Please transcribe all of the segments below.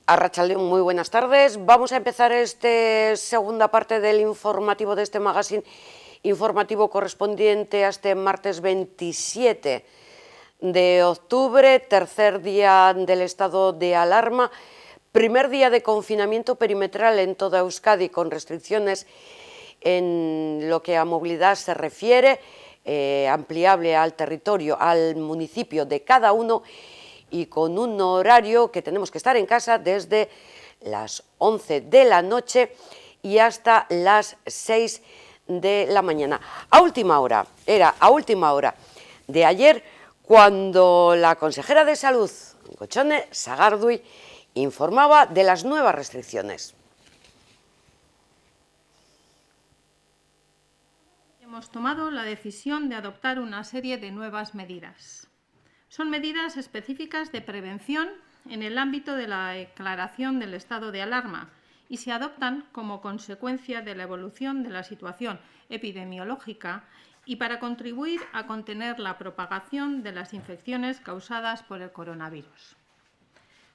Arratsaldeon, muy buenas tardes. Vamos a empezar esta segunda parte del informativo de este magazine informativo correspondiente a este martes 27 de octubre, tercer día del estado de alarma, primer día de confinamiento perimetral en toda Euskadi con restricciones en lo que a movilidad se refiere, ampliable al territorio, al municipio de cada uno, y con un horario que tenemos que estar en casa desde las 11 de la noche y hasta las 6 de la mañana. A última hora de ayer, cuando la consejera de Salud, Gotzone Sagardui, informaba de las nuevas restricciones. Hemos tomado la decisión de adoptar una serie de nuevas medidas. Son medidas específicas de prevención en el ámbito de la declaración del estado de alarma y se adoptan como consecuencia de la evolución de la situación epidemiológica y para contribuir a contener la propagación de las infecciones causadas por el coronavirus.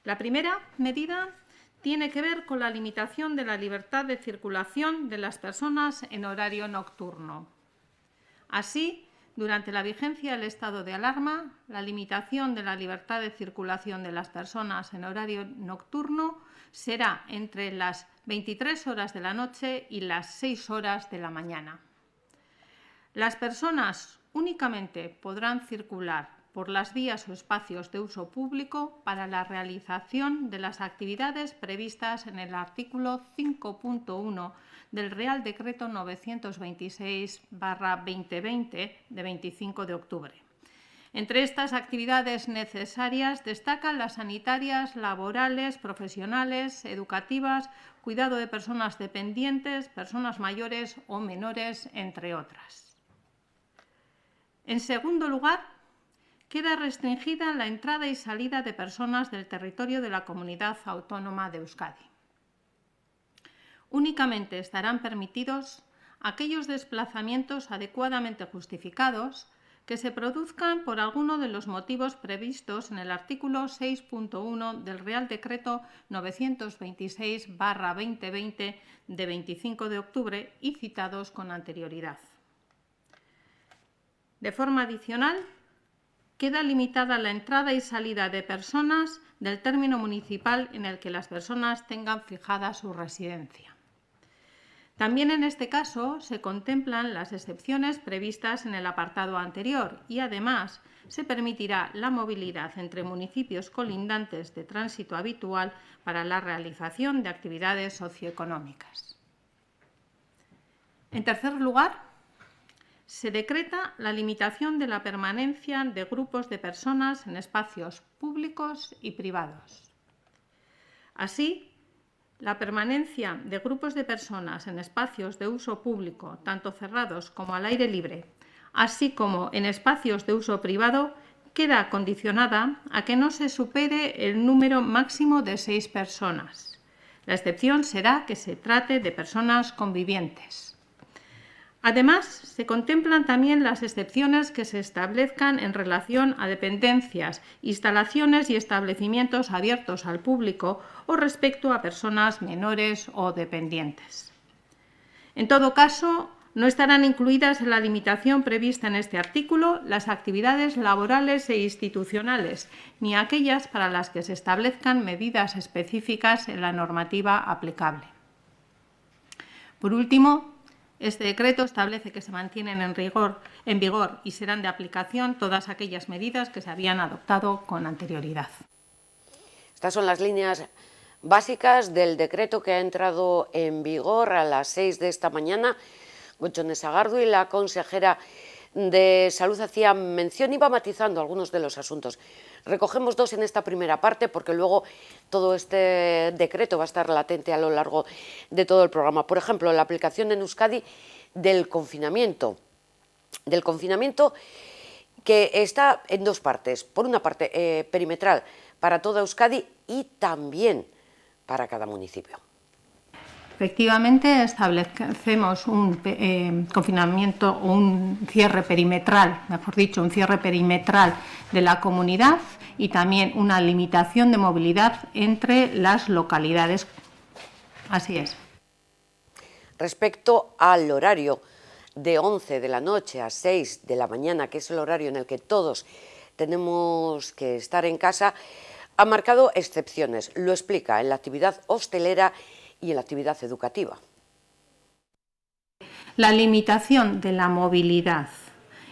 La primera medida tiene que ver con la limitación de la libertad de circulación de las personas en horario nocturno. Así, durante la vigencia del estado de alarma, la limitación de la libertad de circulación de las personas en horario nocturno será entre las 23 horas de la noche y las 6 horas de la mañana. Las personas únicamente podrán circular por las vías o espacios de uso público para la realización de las actividades previstas en el artículo 5.1 del Real Decreto 926/2020 de 25 de octubre. Entre estas actividades necesarias destacan las sanitarias, laborales, profesionales, educativas, cuidado de personas dependientes, personas mayores o menores, entre otras. En segundo lugar, queda restringida la entrada y salida de personas del territorio de la Comunidad Autónoma de Euskadi. Únicamente estarán permitidos aquellos desplazamientos adecuadamente justificados que se produzcan por alguno de los motivos previstos en el artículo 6.1 del Real Decreto 926/2020 de 25 de octubre y citados con anterioridad. De forma adicional, queda limitada la entrada y salida de personas del término municipal en el que las personas tengan fijada su residencia. También en este caso se contemplan las excepciones previstas en el apartado anterior y además se permitirá la movilidad entre municipios colindantes de tránsito habitual para la realización de actividades socioeconómicas. En tercer lugar, se decreta la limitación de la permanencia de grupos de personas en espacios públicos y privados. Así, la permanencia de grupos de personas en espacios de uso público, tanto cerrados como al aire libre, así como en espacios de uso privado, queda condicionada a que no se supere el número máximo de 6 personas. La excepción será que se trate de personas convivientes. Además, se contemplan también las excepciones que se establezcan en relación a dependencias, instalaciones y establecimientos abiertos al público o respecto a personas menores o dependientes. En todo caso, no estarán incluidas en la limitación prevista en este artículo las actividades laborales e institucionales, ni aquellas para las que se establezcan medidas específicas en la normativa aplicable. Por último, este decreto establece que se mantienen en vigor y serán de aplicación todas aquellas medidas que se habían adoptado con anterioridad. Estas son las líneas básicas del decreto que ha entrado en vigor a las 6 de esta mañana. Gotzone Sagardui, la consejera de Salud, hacía mención, iba matizando algunos de los asuntos. Recogemos dos en esta primera parte porque luego todo este decreto va a estar latente a lo largo de todo el programa. Por ejemplo, la aplicación en Euskadi del confinamiento que está en dos partes. Por una parte, perimetral para toda Euskadi y también para cada municipio. Efectivamente, establecemos un confinamiento o un cierre perimetral, mejor dicho, un cierre perimetral de la comunidad y también una limitación de movilidad entre las localidades. Así es. Respecto al horario de 11 de la noche a 6 de la mañana, que es el horario en el que todos tenemos que estar en casa, ha marcado excepciones. Lo explica en la actividad hostelera y en la actividad educativa. La limitación de la movilidad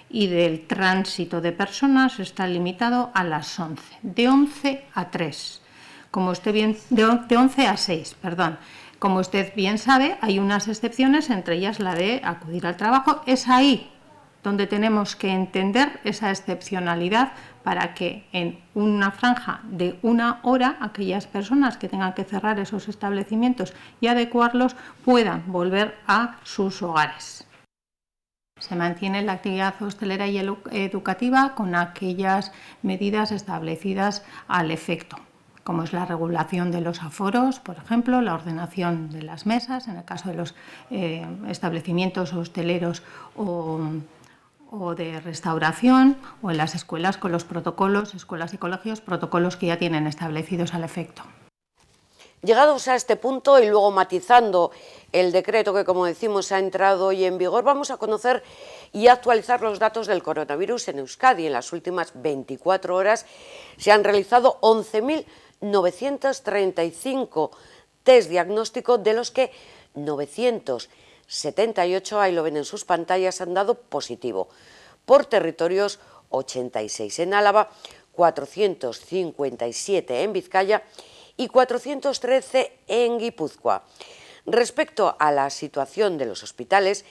y del tránsito de personas está limitado a las 11, de 11 a 3, como usted bien, de 11 a 6, perdón. Como usted bien sabe, hay unas excepciones, entre ellas la de acudir al trabajo. Es ahí donde tenemos que entender esa excepcionalidad para que en una franja de 1 hora aquellas personas que tengan que cerrar esos establecimientos y adecuarlos puedan volver a sus hogares. Se mantiene la actividad hostelera y educativa con aquellas medidas establecidas al efecto, como es la regulación de los aforos, por ejemplo, la ordenación de las mesas, en el caso de los establecimientos hosteleros o de restauración, o en las escuelas con los protocolos, escuelas y colegios, protocolos que ya tienen establecidos al efecto. Llegados a este punto y luego matizando el decreto que, como decimos, ha entrado hoy en vigor, vamos a conocer y actualizar los datos del coronavirus en Euskadi. En las últimas 24 horas se han realizado 11.935 test diagnósticos, de los que 978, ahí lo ven en sus pantallas, han dado positivo. Por territorios, 86 en Álava, 457 en Vizcaya y 413 en Guipúzcoa. Respecto a la situación de los hospitales,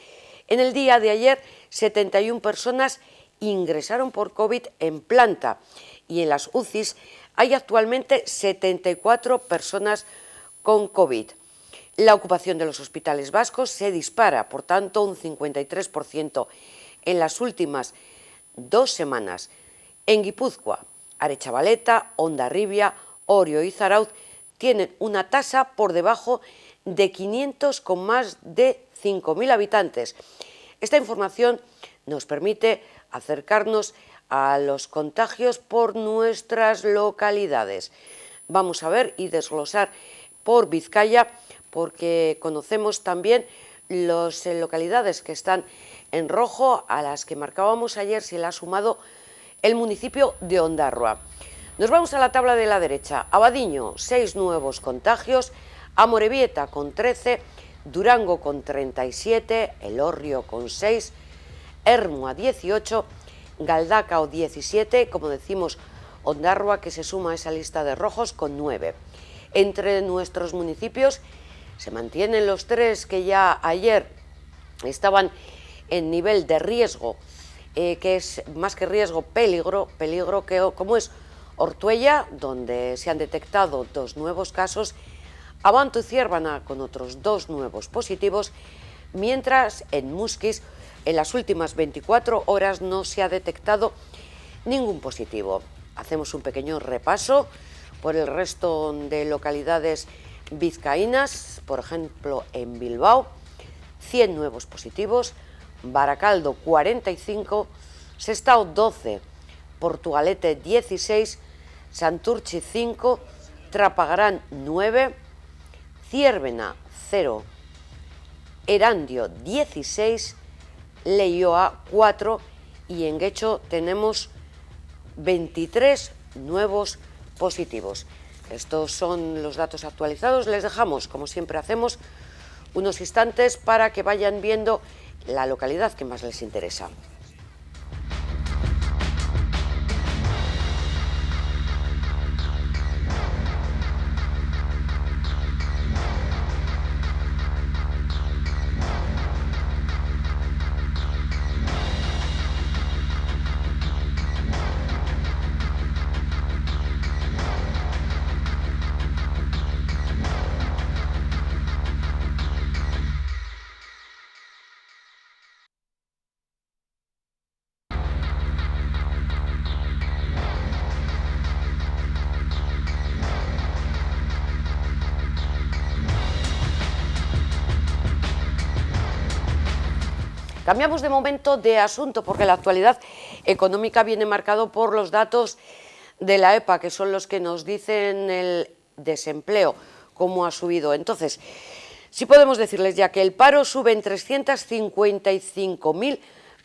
en el día de ayer 71 personas ingresaron por COVID en planta y en las UCIs hay actualmente 74 personas con COVID. La ocupación de los hospitales vascos se dispara, por tanto, un 53% en las últimas 2 semanas. En Guipúzcoa, Aretxabaleta, Hondarribia, Orio y Zarautz tienen una tasa por debajo de 500 con más de 5.000 habitantes. Esta información nos permite acercarnos a los contagios por nuestras localidades. Vamos a ver y desglosar por Vizcaya, porque conocemos también las localidades que están en rojo, a las que marcábamos ayer se le ha sumado el municipio de Ondarroa. Nos vamos a la tabla de la derecha. Abadiño, 6 nuevos contagios, Amorebieta con 13, Durango con 37, Elorrio con 6, Ermua 18, Galdacao 17, como decimos, Ondarroa, que se suma a esa lista de rojos, con 9. Entre nuestros municipios se mantienen los 3 que ya ayer estaban en nivel de riesgo, que es más que riesgo, peligro, que, como es Ortuella, donde se han detectado 2 nuevos casos, Abanto y Ziérbana con otros 2 nuevos positivos, mientras en Musquis en las últimas 24 horas no se ha detectado ningún positivo. Hacemos un pequeño repaso por el resto de localidades vizcaínas. Por ejemplo, en Bilbao, 100 nuevos positivos, Baracaldo 45, Sestao 12, Portugalete 16, Santurchi 5, Trapagarán 9, Ziérbena 0, Erandio 16, Leioa 4 y en Guecho tenemos 23 nuevos positivos. Estos son los datos actualizados. Les dejamos, como siempre hacemos, unos instantes para que vayan viendo la localidad que más les interesa. Cambiamos de momento de asunto porque la actualidad económica viene marcado por los datos de la EPA, que son los que nos dicen el desempleo, cómo ha subido. Entonces, sí podemos decirles ya que el paro sube en 355.000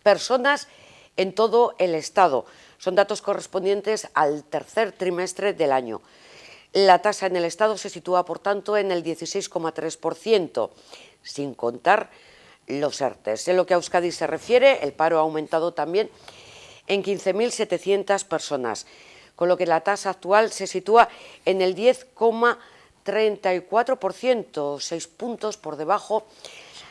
personas en todo el Estado. Son datos correspondientes al tercer trimestre del año. La tasa en el Estado se sitúa, por tanto, en el 16,3%, sin contar los ERTES. En lo que a Euskadi se refiere, el paro ha aumentado también en 15.700 personas, con lo que la tasa actual se sitúa en el 10,34%, 6 puntos por debajo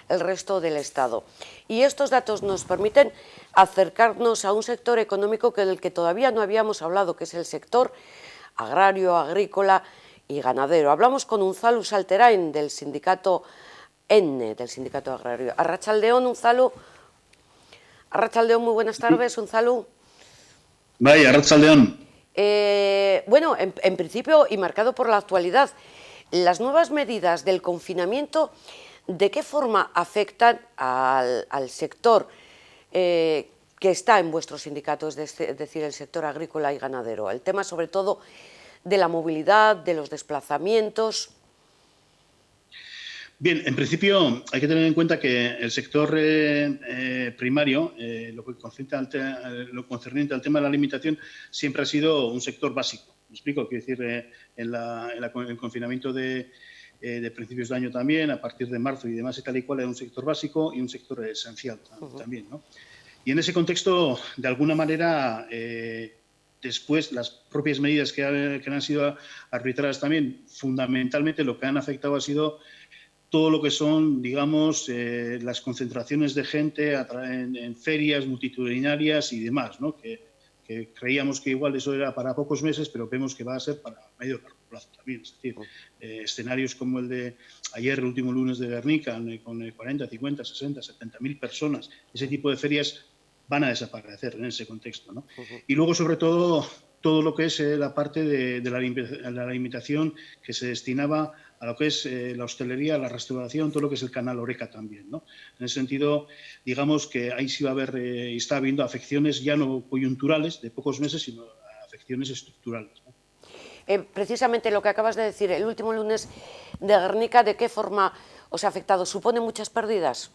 el resto del Estado. Y estos datos nos permiten acercarnos a un sector económico del que todavía no habíamos hablado, que es el sector agrario, agrícola y ganadero. Hablamos con Unzalu Salterain, del sindicato ENNE, del sindicato agrario. Arratsaldeon, Unzalu. Arratsaldeon, muy buenas tardes, Unzalu. Vaya, Arratsaldeon. Bueno, en principio, y marcado por la actualidad, las nuevas medidas del confinamiento, ¿de qué forma afectan al sector que está en vuestro sindicato, es decir, el sector agrícola y ganadero? El tema, sobre todo, de la movilidad, de los desplazamientos. Bien, en principio hay que tener en cuenta que el sector primario, lo concerniente al tema de la alimentación, siempre ha sido un sector básico. ¿Me explico? Quiero decir, en el confinamiento de principios de año también, a partir de marzo y demás y tal y cual, era un sector básico y un sector esencial también, ¿no? Y en ese contexto, de alguna manera, después las propias medidas que han sido arbitradas también, fundamentalmente lo que han afectado ha sido todo lo que son, digamos, las concentraciones de gente en ferias multitudinarias y demás, ¿no? Que creíamos que igual eso era para pocos meses, pero vemos que va a ser para medio largo plazo también. Es decir, escenarios como el de ayer, el último lunes de Guernica, con 40, 50, 60, 70.000 personas, ese tipo de ferias van a desaparecer en ese contexto, ¿no? Y luego, sobre todo lo que es la parte de la alimentación que se destinaba a lo que es la hostelería, la restauración, todo lo que es el canal Horeca también, ¿no? En ese sentido, digamos que ahí sí va a haber y está habiendo afecciones ya no coyunturales de pocos meses, sino afecciones estructurales, ¿no? Precisamente lo que acabas de decir, el último lunes de Guernica, ¿de qué forma os ha afectado? ¿Supone muchas pérdidas?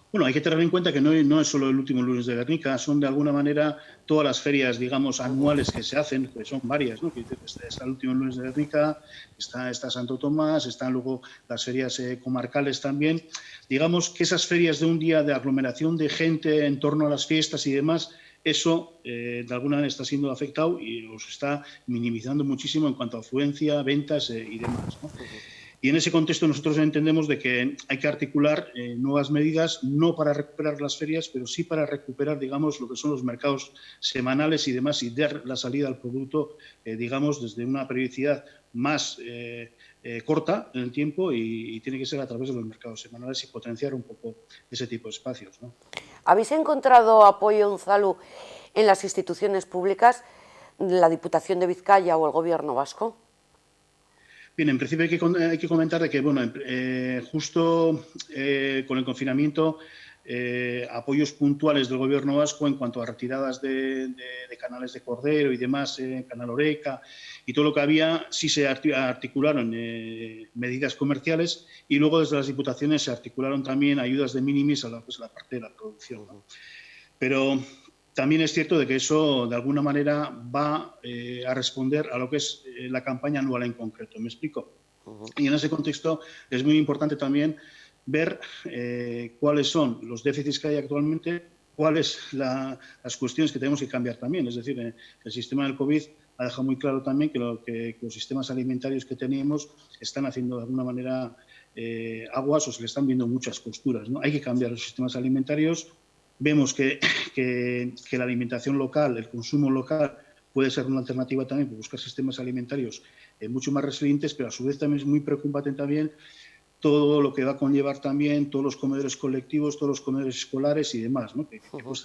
Bueno, hay que tener en cuenta que no es solo el último lunes de Guernica, son de alguna manera todas las ferias, digamos, anuales que se hacen, que son varias, ¿no? Está el último lunes de Guernica, está Santo Tomás, están luego las ferias comarcales también. Digamos que esas ferias de un día de aglomeración de gente en torno a las fiestas y demás, eso de alguna manera está siendo afectado y os está minimizando muchísimo en cuanto a afluencia, ventas y demás, ¿no? Y en ese contexto nosotros entendemos de que hay que articular nuevas medidas, no para recuperar las ferias, pero sí para recuperar, digamos, lo que son los mercados semanales y demás, y dar la salida al producto, digamos, desde una periodicidad más corta en el tiempo y tiene que ser a través de los mercados semanales y potenciar un poco ese tipo de espacios, ¿no? ¿Habéis encontrado apoyo, Unzalu, en las instituciones públicas, la Diputación de Vizcaya o el Gobierno vasco? Bien, en principio hay que comentar de que, bueno, justo con el confinamiento, apoyos puntuales del Gobierno vasco en cuanto a retiradas de canales de cordero y demás, canal Horeca y todo lo que había, sí se articularon medidas comerciales y luego desde las diputaciones se articularon también ayudas de minimis a la parte de la producción, ¿no? Pero también es cierto de que eso, de alguna manera, va a responder a lo que es la campaña anual en concreto. ¿Me explico? Y en ese contexto es muy importante también ver cuáles son los déficits que hay actualmente, cuáles las cuestiones que tenemos que cambiar también. Es decir, el sistema del COVID ha dejado muy claro también que los sistemas alimentarios que tenemos están haciendo de alguna manera aguas o se le están viendo muchas costuras, ¿no? Hay que cambiar los sistemas alimentarios. Vemos que la alimentación local, el consumo local, puede ser una alternativa también para buscar sistemas alimentarios mucho más resilientes, pero a su vez también es muy preocupante también todo lo que va a conllevar también todos los comedores colectivos, todos los comedores escolares y demás, ¿no? Que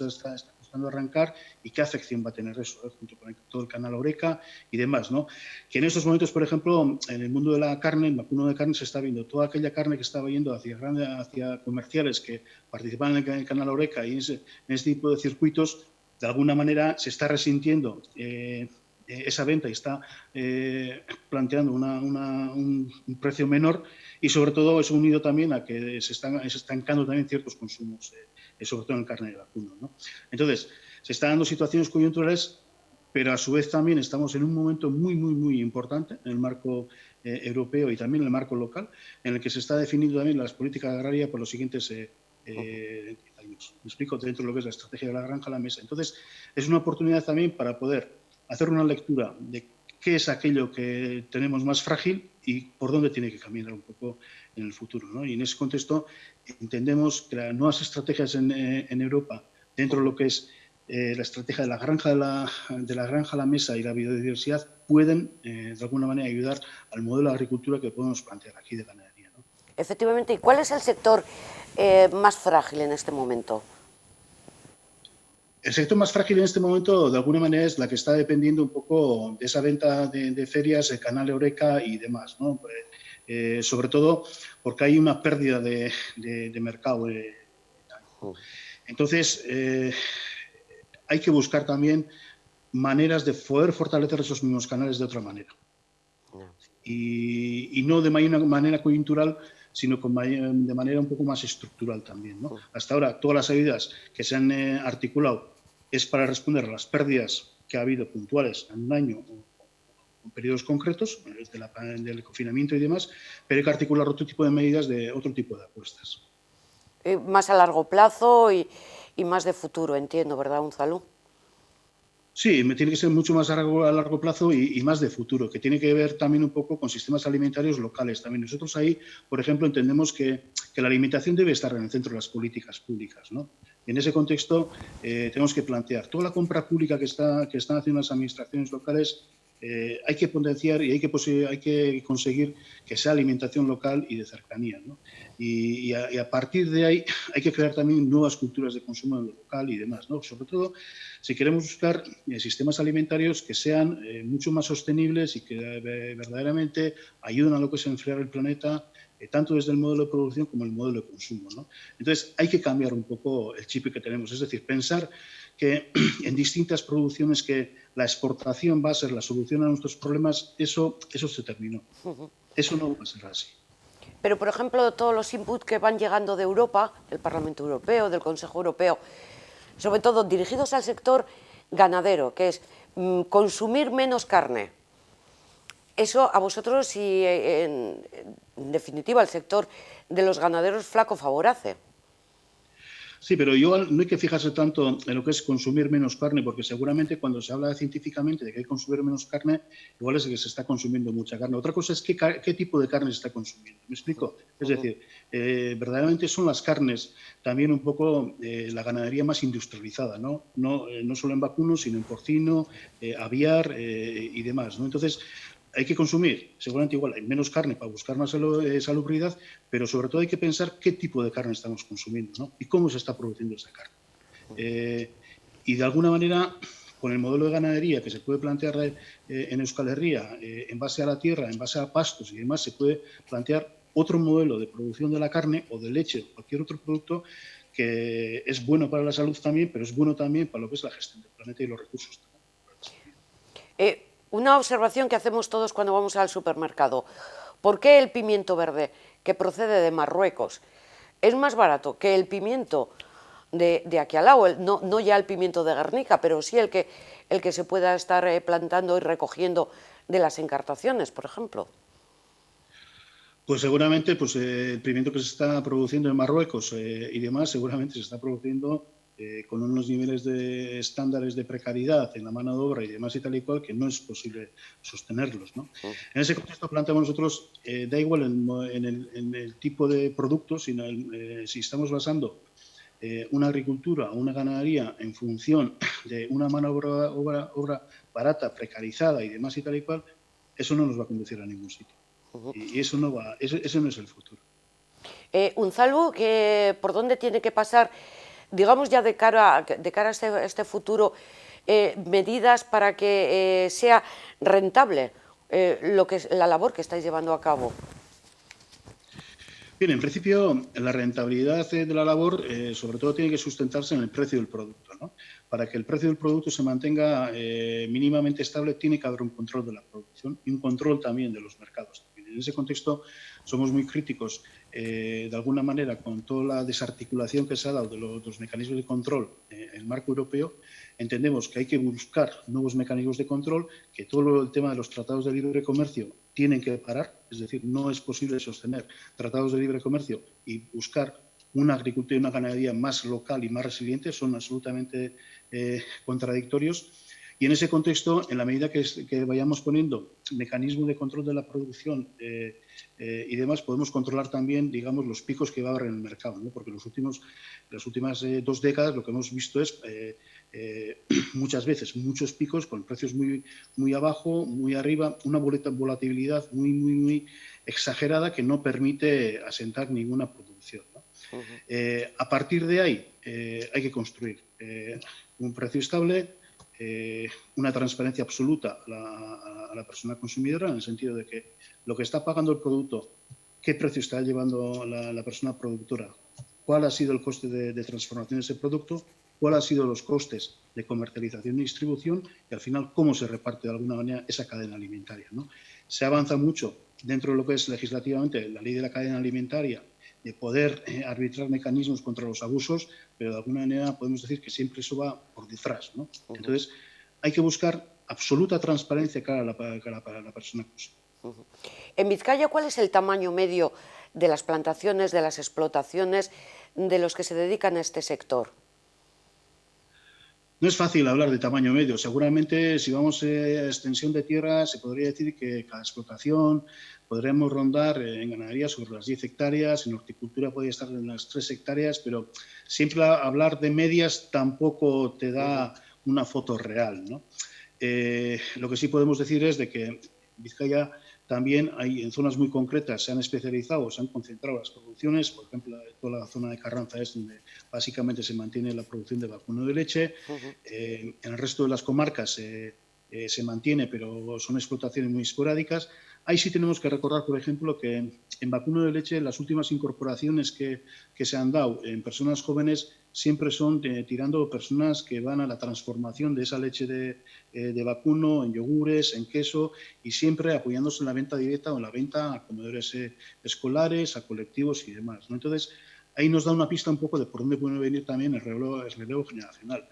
esta empezando a arrancar y qué afección va a tener eso, junto con todo el canal Horeca y demás, ¿no? Que en estos momentos, por ejemplo, en el mundo de la carne, el vacuno de carne, se está viendo toda aquella carne que estaba yendo hacia comerciales que participan en el canal Horeca y en ese tipo de circuitos, de alguna manera se está resintiendo esa venta y está planteando un precio menor, y sobre todo es unido también a que se están estancando también ciertos consumos, sobre todo en carne de vacuno, ¿no? Entonces, se están dando situaciones coyunturales, pero a su vez también estamos en un momento muy importante en el marco europeo y también en el marco local, en el que se está definiendo también las políticas agrarias por los siguientes años. Me explico, dentro de lo que es la estrategia de la granja a la mesa. Entonces, es una oportunidad también para poder hacer una lectura de qué es aquello que tenemos más frágil y por dónde tiene que caminar un poco en el futuro, ¿no? Y en ese contexto entendemos que las nuevas estrategias en Europa, dentro de lo que es la estrategia de la granja a la mesa y la biodiversidad, pueden de alguna manera ayudar al modelo de agricultura que podemos plantear aquí de ganadería, ¿no? Efectivamente. ¿Y cuál es el sector más frágil en este momento? El sector más frágil en este momento, de alguna manera, es la que está dependiendo un poco de esa venta de ferias, el canal Horeca y demás, ¿no? Sobre todo porque hay una pérdida de mercado. Entonces, hay que buscar también maneras de poder fortalecer esos mismos canales de otra manera. Y no de manera coyuntural, sino de manera un poco más estructural también, ¿no? Hasta ahora, todas las ayudas que se han articulado es para responder a las pérdidas que ha habido puntuales en un año o en periodos concretos, del confinamiento y demás, pero hay que articular otro tipo de medidas de otro tipo de apuestas. Más a largo plazo y más de futuro, entiendo, ¿verdad, Unzalu? Sí, tiene que ser mucho más a largo plazo y más de futuro, que tiene que ver también un poco con sistemas alimentarios locales. También nosotros ahí, por ejemplo, entendemos que la alimentación debe estar en el centro de las políticas públicas, ¿no? En ese contexto, tenemos que plantear toda la compra pública que están haciendo las administraciones locales. Hay que potenciar y hay que conseguir que sea alimentación local y de cercanía, ¿no? Y a partir de ahí hay que crear también nuevas culturas de consumo en lo local y demás, ¿no? Sobre todo si queremos buscar sistemas alimentarios que sean mucho más sostenibles y que verdaderamente ayuden a lo que es enfriar el planeta, tanto desde el modelo de producción como el modelo de consumo, ¿no? Entonces hay que cambiar un poco el chip que tenemos, es decir, pensar que en distintas producciones que la exportación va a ser la solución a nuestros problemas, eso se terminó. Eso no va a ser así. Pero, por ejemplo, todos los inputs que van llegando de Europa, del Parlamento Europeo, del Consejo Europeo, sobre todo dirigidos al sector ganadero, que es consumir menos carne. Eso a vosotros y, en definitiva, al sector de los ganaderos flaco favor hace. Sí, pero no hay que fijarse tanto en lo que es consumir menos carne, porque seguramente cuando se habla científicamente de que hay que consumir menos carne, igual es que se está consumiendo mucha carne. Otra cosa es qué tipo de carne se está consumiendo. ¿Me explico? Es decir, verdaderamente son las carnes también un poco la ganadería más industrializada, ¿no? No solo en vacuno, sino en porcino, aviar y demás, ¿no? Entonces, hay que consumir, seguramente igual, hay menos carne para buscar más salubridad, pero sobre todo hay que pensar qué tipo de carne estamos consumiendo, ¿no? Y cómo se está produciendo esa carne. Y de alguna manera, con el modelo de ganadería que se puede plantear en Euskal Herria, en base a la tierra, en base a pastos y demás, se puede plantear otro modelo de producción de la carne o de leche o cualquier otro producto que es bueno para la salud también, pero es bueno también para lo que es la gestión del planeta y los recursos. Una observación que hacemos todos cuando vamos al supermercado. ¿Por qué el pimiento verde, que procede de Marruecos, es más barato que el pimiento de aquí al lado? No ya el pimiento de Guernica, pero sí el que se pueda estar plantando y recogiendo de las encartaciones, por ejemplo. Pues seguramente el pimiento que se está produciendo en Marruecos y demás, seguramente se está produciendo con unos niveles de estándares de precariedad en la mano de obra y demás y tal y cual, que no es posible sostenerlos, ¿no? En ese contexto planteamos nosotros, da igual en el tipo de producto, sino si estamos basando una agricultura o una ganadería en función de una mano de obra barata, precarizada y demás y tal y cual, eso no nos va a conducir a ningún sitio. Y eso no es el futuro. Unzalu, ¿por dónde tiene que pasar digamos ya de cara a este futuro, medidas para que sea rentable la labor que estáis llevando a cabo? Bien, en principio, la rentabilidad de la labor, sobre todo, tiene que sustentarse en el precio del producto, ¿no? Para que el precio del producto se mantenga mínimamente estable, tiene que haber un control de la producción y un control también de los mercados. En ese contexto, somos muy críticos, de alguna manera, con toda la desarticulación que se ha dado de los mecanismos de control en el marco europeo. Entendemos que hay que buscar nuevos mecanismos de control, que todo el tema de los tratados de libre comercio tienen que parar, es decir, no es posible sostener tratados de libre comercio y buscar una agricultura y una ganadería más local y más resiliente, son absolutamente contradictorios. Y en ese contexto, en la medida que vayamos poniendo mecanismos de control de la producción y demás, podemos controlar también, digamos, los picos que va a haber en el mercado, ¿no? Porque las últimas 2 décadas lo que hemos visto es muchas veces muchos picos con precios muy abajo, muy arriba, una volatilidad muy exagerada que no permite asentar ninguna producción, ¿no? A partir de ahí hay que construir un precio estable, una transparencia absoluta a la persona consumidora, en el sentido de que lo que está pagando el producto, qué precio está llevando la persona productora, cuál ha sido el coste de transformación de ese producto, cuáles han sido los costes de comercialización y distribución y, al final, cómo se reparte de alguna manera esa cadena alimentaria, ¿no? Se avanza mucho dentro de lo que es legislativamente la ley de la cadena alimentaria, de poder arbitrar mecanismos contra los abusos, pero de alguna manera podemos decir que siempre eso va por detrás, ¿no? Entonces, hay que buscar absoluta transparencia cara a la persona consumidora. En Vizcaya, ¿cuál es el tamaño medio de las plantaciones, de las explotaciones de los que se dedican a este sector? No es fácil hablar de tamaño medio. Seguramente, si vamos a extensión de tierra, se podría decir que cada explotación podremos rondar en ganadería sobre las 10 hectáreas, en horticultura podría estar en las 3 hectáreas, pero siempre hablar de medias tampoco te da una foto real, ¿no? Lo que sí podemos decir es de que Vizcaya también en zonas muy concretas se han especializado, se han concentrado las producciones. Por ejemplo, toda la zona de Carranza es donde básicamente se mantiene la producción de vacuno de leche. En el resto de las comarcas se mantiene, pero son explotaciones muy esporádicas. Ahí sí tenemos que recordar, por ejemplo, que en vacuno de leche las últimas incorporaciones que se han dado en personas jóvenes siempre son tirando personas que van a la transformación de esa leche de vacuno en yogures, en queso, y siempre apoyándose en la venta directa o en la venta a comedores escolares, a colectivos y demás, ¿no? Entonces, ahí nos da una pista un poco de por dónde puede venir también el relevo generacional.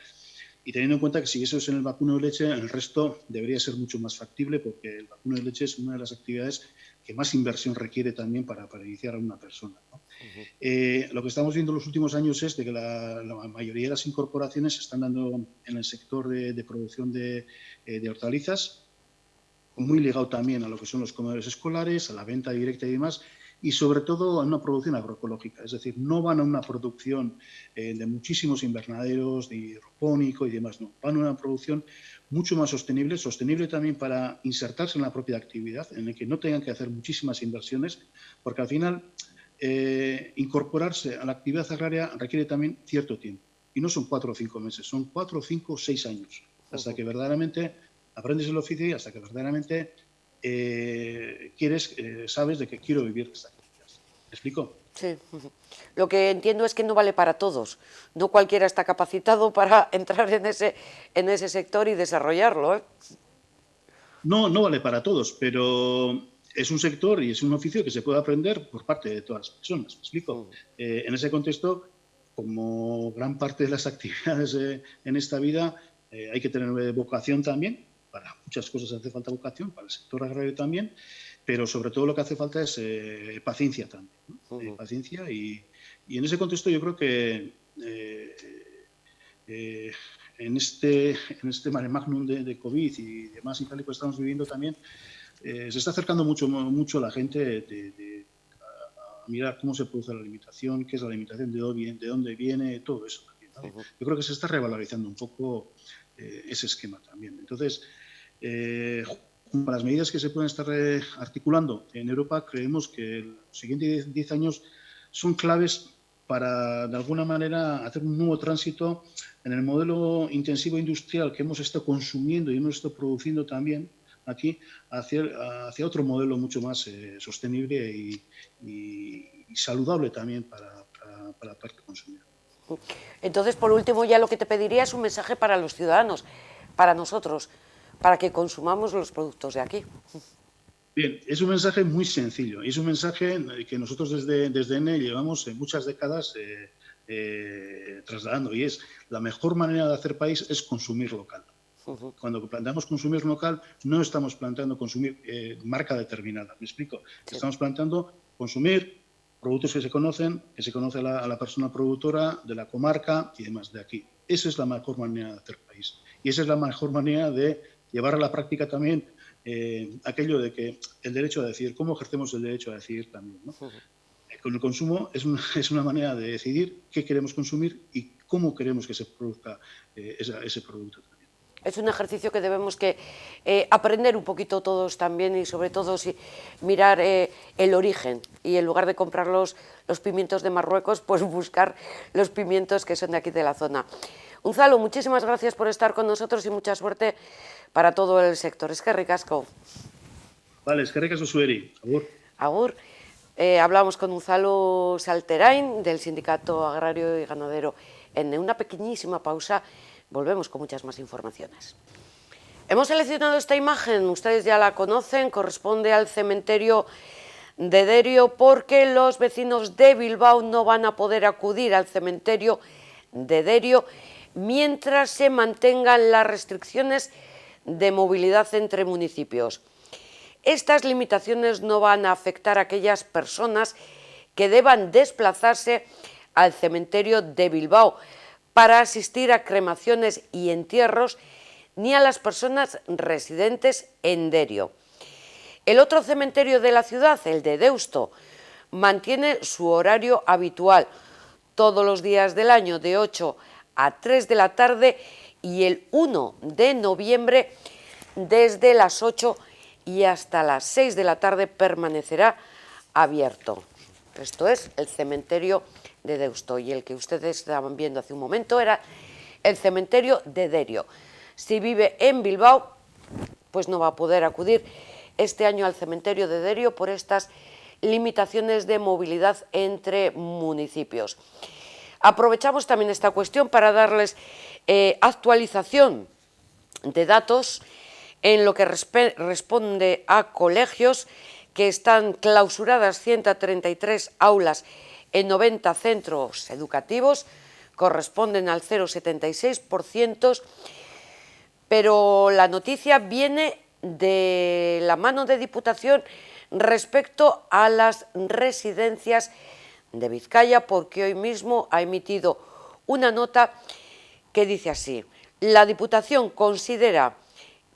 Y teniendo en cuenta que si eso es en el vacuno de leche, el resto debería ser mucho más factible, porque el vacuno de leche es una de las actividades que más inversión requiere también para iniciar a una persona, ¿no? Lo que estamos viendo en los últimos años es de que la mayoría de las incorporaciones se están dando en el sector de producción de hortalizas, muy ligado también a lo que son los comedores escolares, a la venta directa y demás, y sobre todo a una producción agroecológica, es decir, no van a una producción de muchísimos invernaderos, de hidropónico y demás, no, van a una producción mucho más sostenible también para insertarse en la propia actividad, en la que no tengan que hacer muchísimas inversiones, porque al final incorporarse a la actividad agraria requiere también cierto tiempo, y no son 4 o 5 meses, son 4, 5, 6 años, hasta que verdaderamente aprendes el oficio y hasta que verdaderamente sabes de que quiero vivir de esta actividad. ¿Me explico? Sí. Lo que entiendo es que no vale para todos. No cualquiera está capacitado para entrar en ese sector y desarrollarlo, ¿eh? No vale para todos, pero es un sector y es un oficio que se puede aprender por parte de todas las personas. ¿Me explico? En ese contexto, como gran parte de las actividades en esta vida, hay que tener vocación también. Para muchas cosas hace falta vocación, para el sector agrario también, pero sobre todo lo que hace falta es paciencia también, ¿no? Paciencia y en ese contexto yo creo que en este mare magnum de COVID y demás y tal y que estamos viviendo también, se está acercando mucho la gente a mirar cómo se produce la alimentación, qué es la alimentación, de dónde viene, todo eso también, ¿no? Yo creo que se está revalorizando un poco ese esquema también. Entonces, con las medidas que se pueden estar articulando en Europa, creemos que los siguientes 10 años son claves para, de alguna manera, hacer un nuevo tránsito en el modelo intensivo industrial que hemos estado consumiendo y hemos estado produciendo también aquí, hacia otro modelo mucho más sostenible y saludable también para la parte consumidora. Entonces, por último, ya lo que te pediría es un mensaje para los ciudadanos, para nosotros, para que consumamos los productos de aquí. Bien, es un mensaje muy sencillo, es un mensaje que nosotros desde ENE llevamos muchas décadas trasladando, y es: la mejor manera de hacer país es consumir local. Cuando planteamos consumir local, no estamos planteando consumir marca determinada, ¿me explico? Sí. Estamos planteando consumir productos que se conoce a la persona productora, de la comarca y demás, de aquí. Esa es la mejor manera de hacer país. Y esa es la mejor manera de llevar a la práctica también aquello de que el derecho a decidir, cómo ejercemos el derecho a decidir también, ¿no? Con el consumo es una manera de decidir qué queremos consumir y cómo queremos que se produzca ese producto también. Es un ejercicio que debemos aprender un poquito todos también, y sobre todo mirar el origen, y en lugar de comprar los pimientos de Marruecos, pues buscar los pimientos que son de aquí de la zona. Unzalu, muchísimas gracias por estar con nosotros y mucha suerte para todo el sector. Eskerrik asko. Vale, eskerrik asko zueri. Agur. Agur. Hablamos con Unzalu Salterain, del Sindicato Agrario y Ganadero. En una pequeñísima pausa volvemos con muchas más informaciones. Hemos seleccionado esta imagen, ustedes ya la conocen, corresponde al cementerio de Derio, porque los vecinos de Bilbao no van a poder acudir al cementerio de Derio mientras se mantengan las restricciones de movilidad entre municipios. Estas limitaciones no van a afectar a aquellas personas que deban desplazarse al cementerio de Bilbao para asistir a cremaciones y entierros, ni a las personas residentes en Derio. El otro cementerio de la ciudad, el de Deusto, mantiene su horario habitual todos los días del año de 8 a 3 de la tarde, y el 1 de noviembre desde las 8 y hasta las 6 de la tarde permanecerá abierto. Esto es el cementerio de Deusto, y el que ustedes estaban viendo hace un momento era el cementerio de Derio. Si vive en Bilbao, pues no va a poder acudir este año al cementerio de Derio por estas limitaciones de movilidad entre municipios. Aprovechamos también esta cuestión para darles actualización de datos en lo que responde a colegios, que están clausuradas 133 aulas en 90 centros educativos, corresponden al 0,76%, pero la noticia viene de la mano de Diputación respecto a las residencias de Vizcaya, porque hoy mismo ha emitido una nota que dice así: la Diputación considera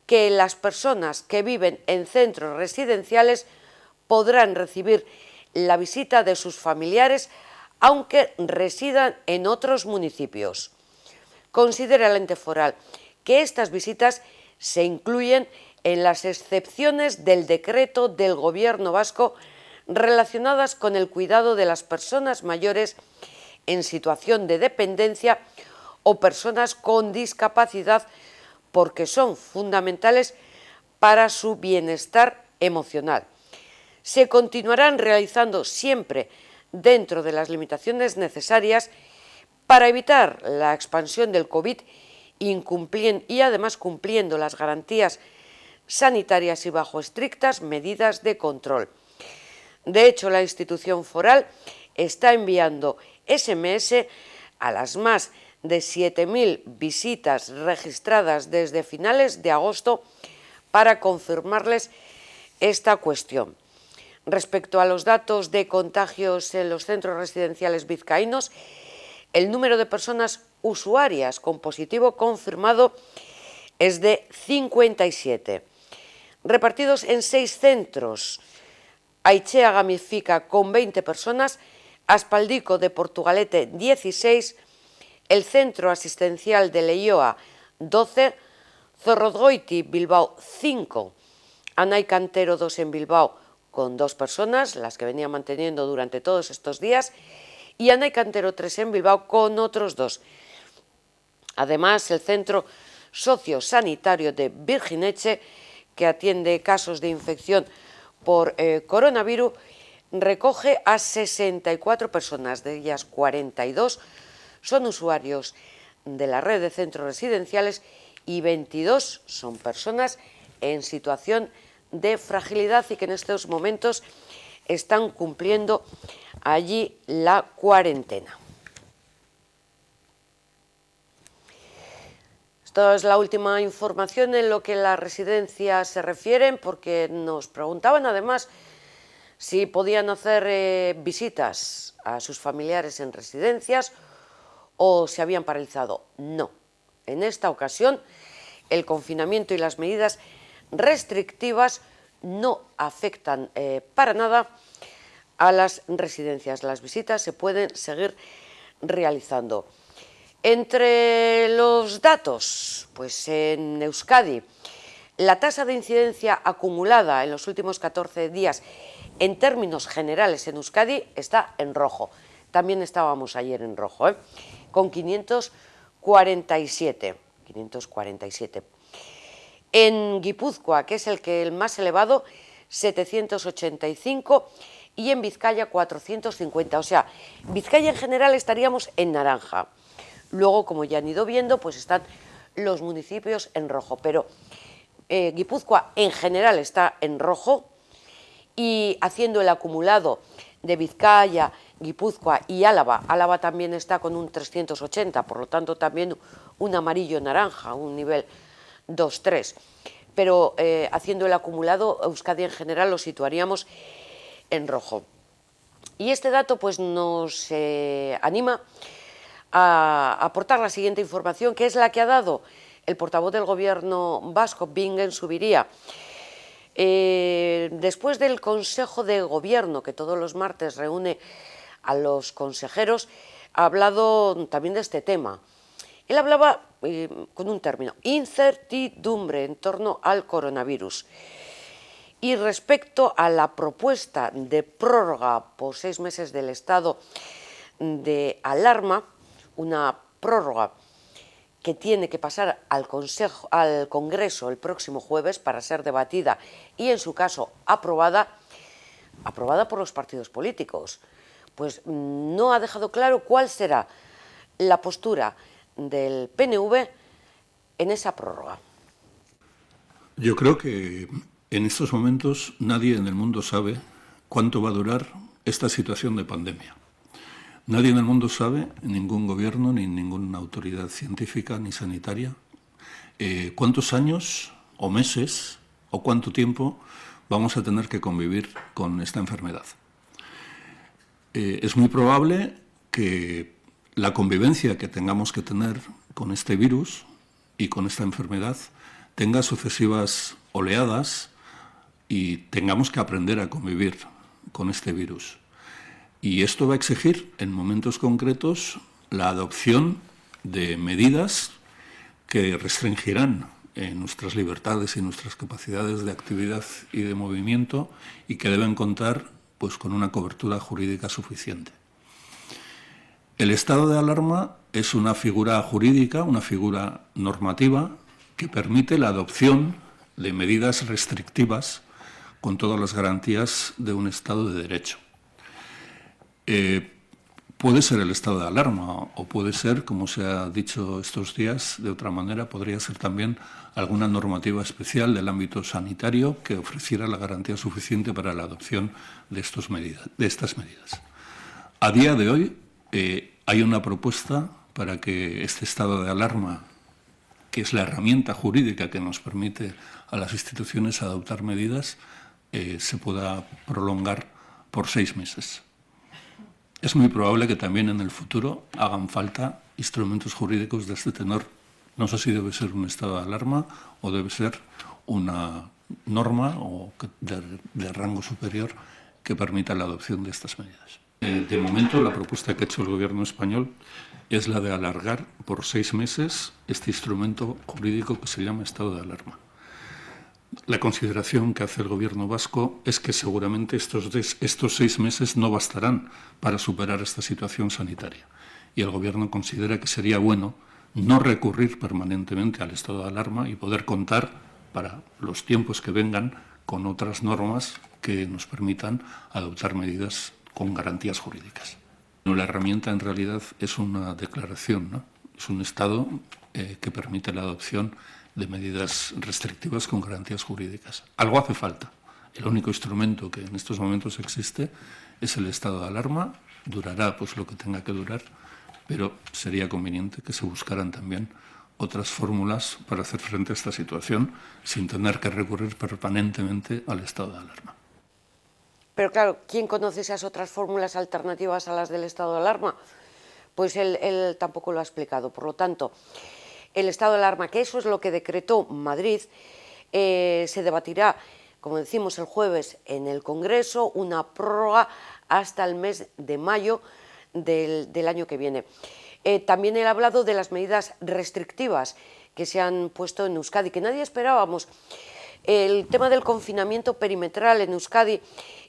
que las personas que viven en centros residenciales podrán recibir la visita de sus familiares aunque residan en otros municipios. Considera el ente foral que estas visitas se incluyen en las excepciones del decreto del Gobierno vasco relacionadas con el cuidado de las personas mayores en situación de dependencia o personas con discapacidad, porque son fundamentales para su bienestar emocional. Se continuarán realizando siempre dentro de las limitaciones necesarias para evitar la expansión del COVID, y además cumpliendo las garantías sanitarias y bajo estrictas medidas de control. De hecho, la institución foral está enviando SMS a las más de 7.000 visitas registradas desde finales de agosto para confirmarles esta cuestión. Respecto a los datos de contagios en los centros residenciales vizcaínos, el número de personas usuarias con positivo confirmado es de 57, repartidos en 6 centros. Aichea Gamifica con 20 personas, Aspaldico de Portugalete 16, el Centro Asistencial de Leioa 12, Zorrozgoiti Bilbao 5, Anay Cantero 2 en Bilbao con 2 personas, las que venía manteniendo durante todos estos días, y Ana y Cantero 3 en Bilbao con otros 2. Además, el Centro Sociosanitario de Virgineche, que atiende casos de infección por coronavirus, recoge a 64 personas, de ellas 42 son usuarios de la red de centros residenciales y 22 son personas en situación de fragilidad y que en estos momentos están cumpliendo allí la cuarentena. Esta es la última información en lo que las residencias se refieren, porque nos preguntaban además si podían hacer visitas a sus familiares en residencias o se habían paralizado. No, en esta ocasión el confinamiento y las medidas restrictivas no afectan para nada a las residencias. Las visitas se pueden seguir realizando. Entre los datos, pues en Euskadi, la tasa de incidencia acumulada en los últimos 14 días, en términos generales en Euskadi, está en rojo. También estábamos ayer en rojo, con 547. En Guipúzcoa, que es el más elevado, 785, y en Vizcaya 450. O sea, Vizcaya en general estaríamos en naranja. Luego, como ya han ido viendo, pues están los municipios en rojo, pero Guipúzcoa en general está en rojo, y haciendo el acumulado de Vizcaya, Guipúzcoa y Álava, Álava también está con un 380, por lo tanto también un amarillo-naranja, un nivel 2-3, pero haciendo el acumulado, Euskadi en general lo situaríamos en rojo. Y este dato pues nos anima a aportar la siguiente información, que es la que ha dado el portavoz del Gobierno vasco, Bingen Zubiría. Después del Consejo de Gobierno, que todos los martes reúne a los consejeros, ha hablado también de este tema. Él hablaba con un término, incertidumbre en torno al coronavirus. Y respecto a la propuesta de prórroga por 6 meses del estado de alarma, una prórroga que tiene que pasar al Congreso el próximo jueves para ser debatida y, en su caso, aprobada por los partidos políticos, pues no ha dejado claro cuál será la postura del PNV en esa prórroga. Yo creo que en estos momentos nadie en el mundo sabe cuánto va a durar esta situación de pandemia. Nadie en el mundo sabe, ningún gobierno, ni ninguna autoridad científica ni sanitaria, cuántos años o meses o cuánto tiempo vamos a tener que convivir con esta enfermedad. Es muy probable que la convivencia que tengamos que tener con este virus y con esta enfermedad tenga sucesivas oleadas y tengamos que aprender a convivir con este virus. Y esto va a exigir, en momentos concretos, la adopción de medidas que restringirán nuestras libertades y nuestras capacidades de actividad y de movimiento y que deben contar pues, con una cobertura jurídica suficiente. El estado de alarma es una figura jurídica, una figura normativa que permite la adopción de medidas restrictivas con todas las garantías de un Estado de Derecho. Puede ser el estado de alarma o puede ser, como se ha dicho estos días, de otra manera, podría ser también alguna normativa especial del ámbito sanitario que ofreciera la garantía suficiente para la adopción de estas medidas. A día de hoy hay una propuesta para que este estado de alarma, que es la herramienta jurídica que nos permite a las instituciones adoptar medidas, se pueda prolongar por 6 meses. Es muy probable que también en el futuro hagan falta instrumentos jurídicos de este tenor. No sé si debe ser un estado de alarma o debe ser una norma de rango superior que permita la adopción de estas medidas. De momento, la propuesta que ha hecho el Gobierno español es la de alargar por 6 meses este instrumento jurídico que se llama estado de alarma. La consideración que hace el Gobierno vasco es que seguramente estos 6 meses no bastarán para superar esta situación sanitaria. Y el Gobierno considera que sería bueno no recurrir permanentemente al estado de alarma y poder contar para los tiempos que vengan con otras normas que nos permitan adoptar medidas con garantías jurídicas. La herramienta en realidad es una declaración, ¿no? Es un estado que permite la adopción de medidas restrictivas con garantías jurídicas. Algo hace falta. El único instrumento que en estos momentos existe es el estado de alarma. Durará pues lo que tenga que durar, pero sería conveniente que se buscaran también otras fórmulas para hacer frente a esta situación sin tener que recurrir permanentemente al estado de alarma. Pero claro, ¿quién conoce esas otras fórmulas alternativas a las del estado de alarma? Pues él tampoco lo ha explicado. Por lo tanto, el estado de alarma, que eso es lo que decretó Madrid, se debatirá, como decimos, el jueves en el Congreso, una prórroga hasta el mes de mayo del año que viene. También he hablado de las medidas restrictivas que se han puesto en Euskadi, que nadie esperábamos. El tema del confinamiento perimetral en Euskadi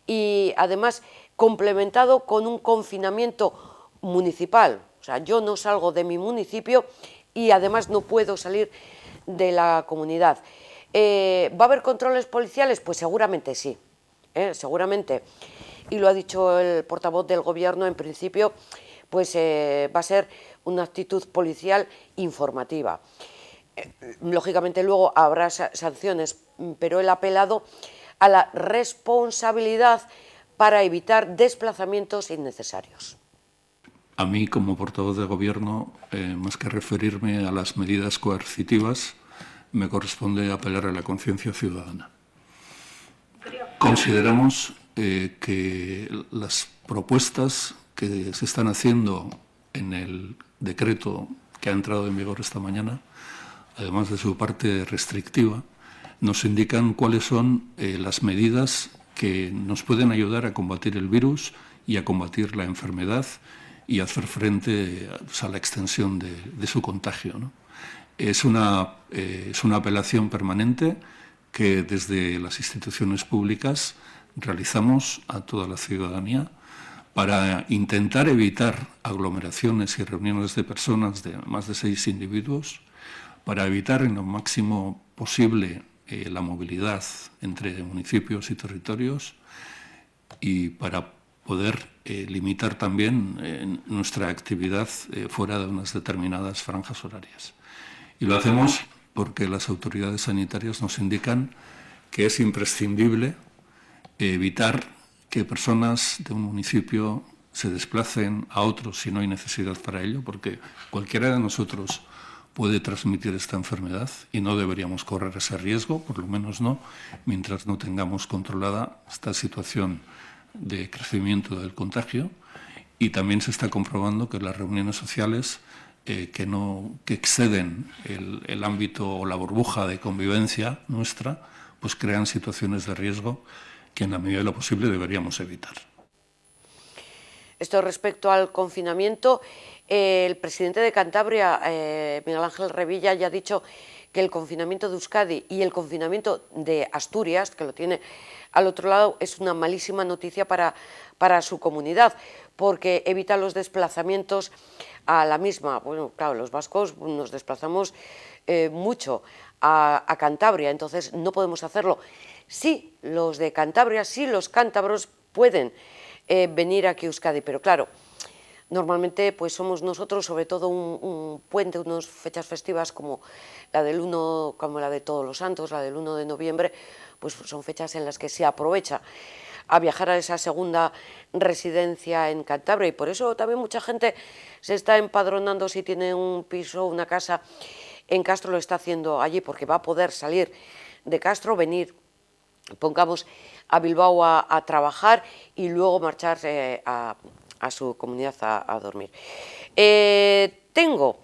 y además complementado con un confinamiento municipal. O sea, yo no salgo de mi municipio y además no puedo salir de la comunidad. ¿Va a haber controles policiales? Pues seguramente sí, seguramente. Y lo ha dicho el portavoz del Gobierno, en principio, pues va a ser una actitud policial informativa. Lógicamente luego habrá sanciones, pero él ha apelado a la responsabilidad para evitar desplazamientos innecesarios. A mí, como portavoz de Gobierno, más que referirme a las medidas coercitivas, me corresponde apelar a la conciencia ciudadana. Consideramos que las propuestas que se están haciendo en el decreto que ha entrado en vigor esta mañana, además de su parte restrictiva, nos indican cuáles son las medidas que nos pueden ayudar a combatir el virus y a combatir la enfermedad y hacer frente a la extensión de su contagio, ¿no? Es una apelación permanente que desde las instituciones públicas realizamos a toda la ciudadanía para intentar evitar aglomeraciones y reuniones de personas de más de 6 individuos, para evitar en lo máximo posible la movilidad entre municipios y territorios y para poder limitar también nuestra actividad fuera de unas determinadas franjas horarias. Y lo hacemos porque las autoridades sanitarias nos indican que es imprescindible evitar que personas de un municipio se desplacen a otros si no hay necesidad para ello, porque cualquiera de nosotros puede transmitir esta enfermedad y no deberíamos correr ese riesgo, por lo menos no, mientras no tengamos controlada esta situación de crecimiento del contagio. Y también se está comprobando que las reuniones sociales que exceden el ámbito o la burbuja de convivencia nuestra, pues crean situaciones de riesgo que en la medida de lo posible deberíamos evitar. Esto respecto al confinamiento, el presidente de Cantabria, Miguel Ángel Revilla, ya ha dicho que el confinamiento de Euskadi y el confinamiento de Asturias, que lo tiene al otro lado, es una malísima noticia para su comunidad, porque evita los desplazamientos a la misma. Bueno, claro, los vascos nos desplazamos mucho a Cantabria, entonces no podemos hacerlo. Sí, los de Cantabria, sí, los cántabros pueden venir aquí a Euskadi, pero claro, normalmente pues somos nosotros, sobre todo un puente, unas fechas festivas como la del 1, como la de Todos los Santos, la del 1 de noviembre, pues son fechas en las que se aprovecha a viajar a esa segunda residencia en Cantabria, y por eso también mucha gente se está empadronando si tiene un piso o una casa en Castro, lo está haciendo allí, porque va a poder salir de Castro, venir, pongamos, a Bilbao a trabajar y luego marcharse a su comunidad a dormir. Tengo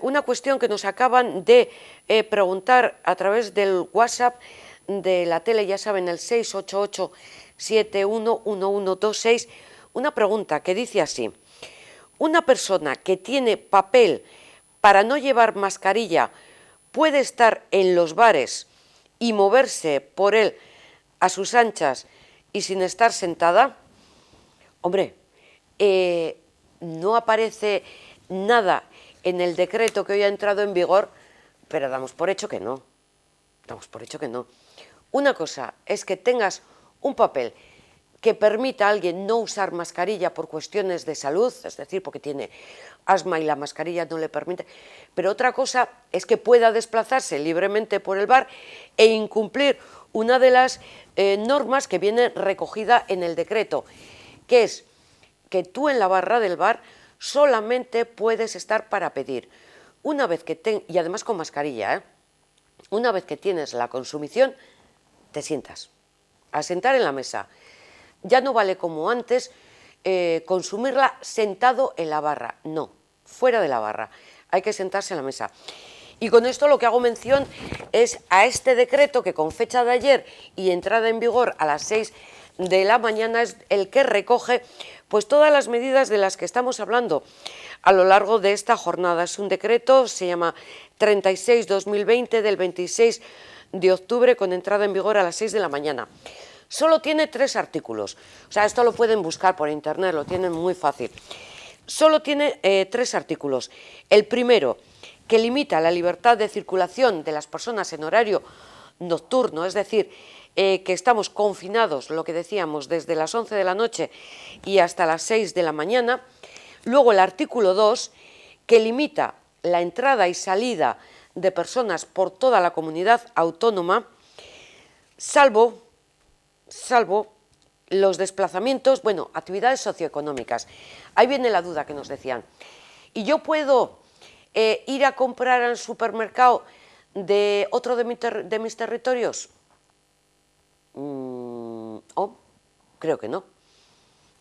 una cuestión que nos acaban de preguntar a través del WhatsApp de la tele, ya saben, el 688-711126, una pregunta que dice así: ¿una persona que tiene papel para no llevar mascarilla puede estar en los bares y moverse por él a sus anchas y sin estar sentada, hombre, no aparece nada en el decreto que hoy ha entrado en vigor, pero damos por hecho que no. Damos por hecho que no. Una cosa es que tengas un papel que permita a alguien no usar mascarilla por cuestiones de salud, es decir, porque tiene asma y la mascarilla no le permite, pero otra cosa es que pueda desplazarse libremente por el bar e incumplir una de las normas que viene recogida en el decreto, que es que tú en la barra del bar solamente puedes estar para pedir. Una vez que y además con mascarilla, una vez que tienes la consumición, te sientas a sentar en la mesa. Ya no vale como antes consumirla sentado en la barra, no, fuera de la barra, hay que sentarse en la mesa. Y con esto lo que hago mención es a este decreto que con fecha de ayer y entrada en vigor a las 6 de la mañana es el que recoge pues todas las medidas de las que estamos hablando a lo largo de esta jornada. Es un decreto, se llama 36-2020 del 26 de octubre con entrada en vigor a las 6 de la mañana. Solo tiene 3 artículos, o sea, esto lo pueden buscar por internet, lo tienen muy fácil. Solo tiene 3 artículos. El primero, que limita la libertad de circulación de las personas en horario nocturno, es decir, que estamos confinados, lo que decíamos, desde las 11 de la noche y hasta las 6 de la mañana. Luego el artículo 2, que limita la entrada y salida de personas por toda la comunidad autónoma, salvo los desplazamientos, bueno, actividades socioeconómicas. Ahí viene la duda que nos decían. ¿Y yo puedo ir a comprar al supermercado de otro de mis territorios? Creo que no.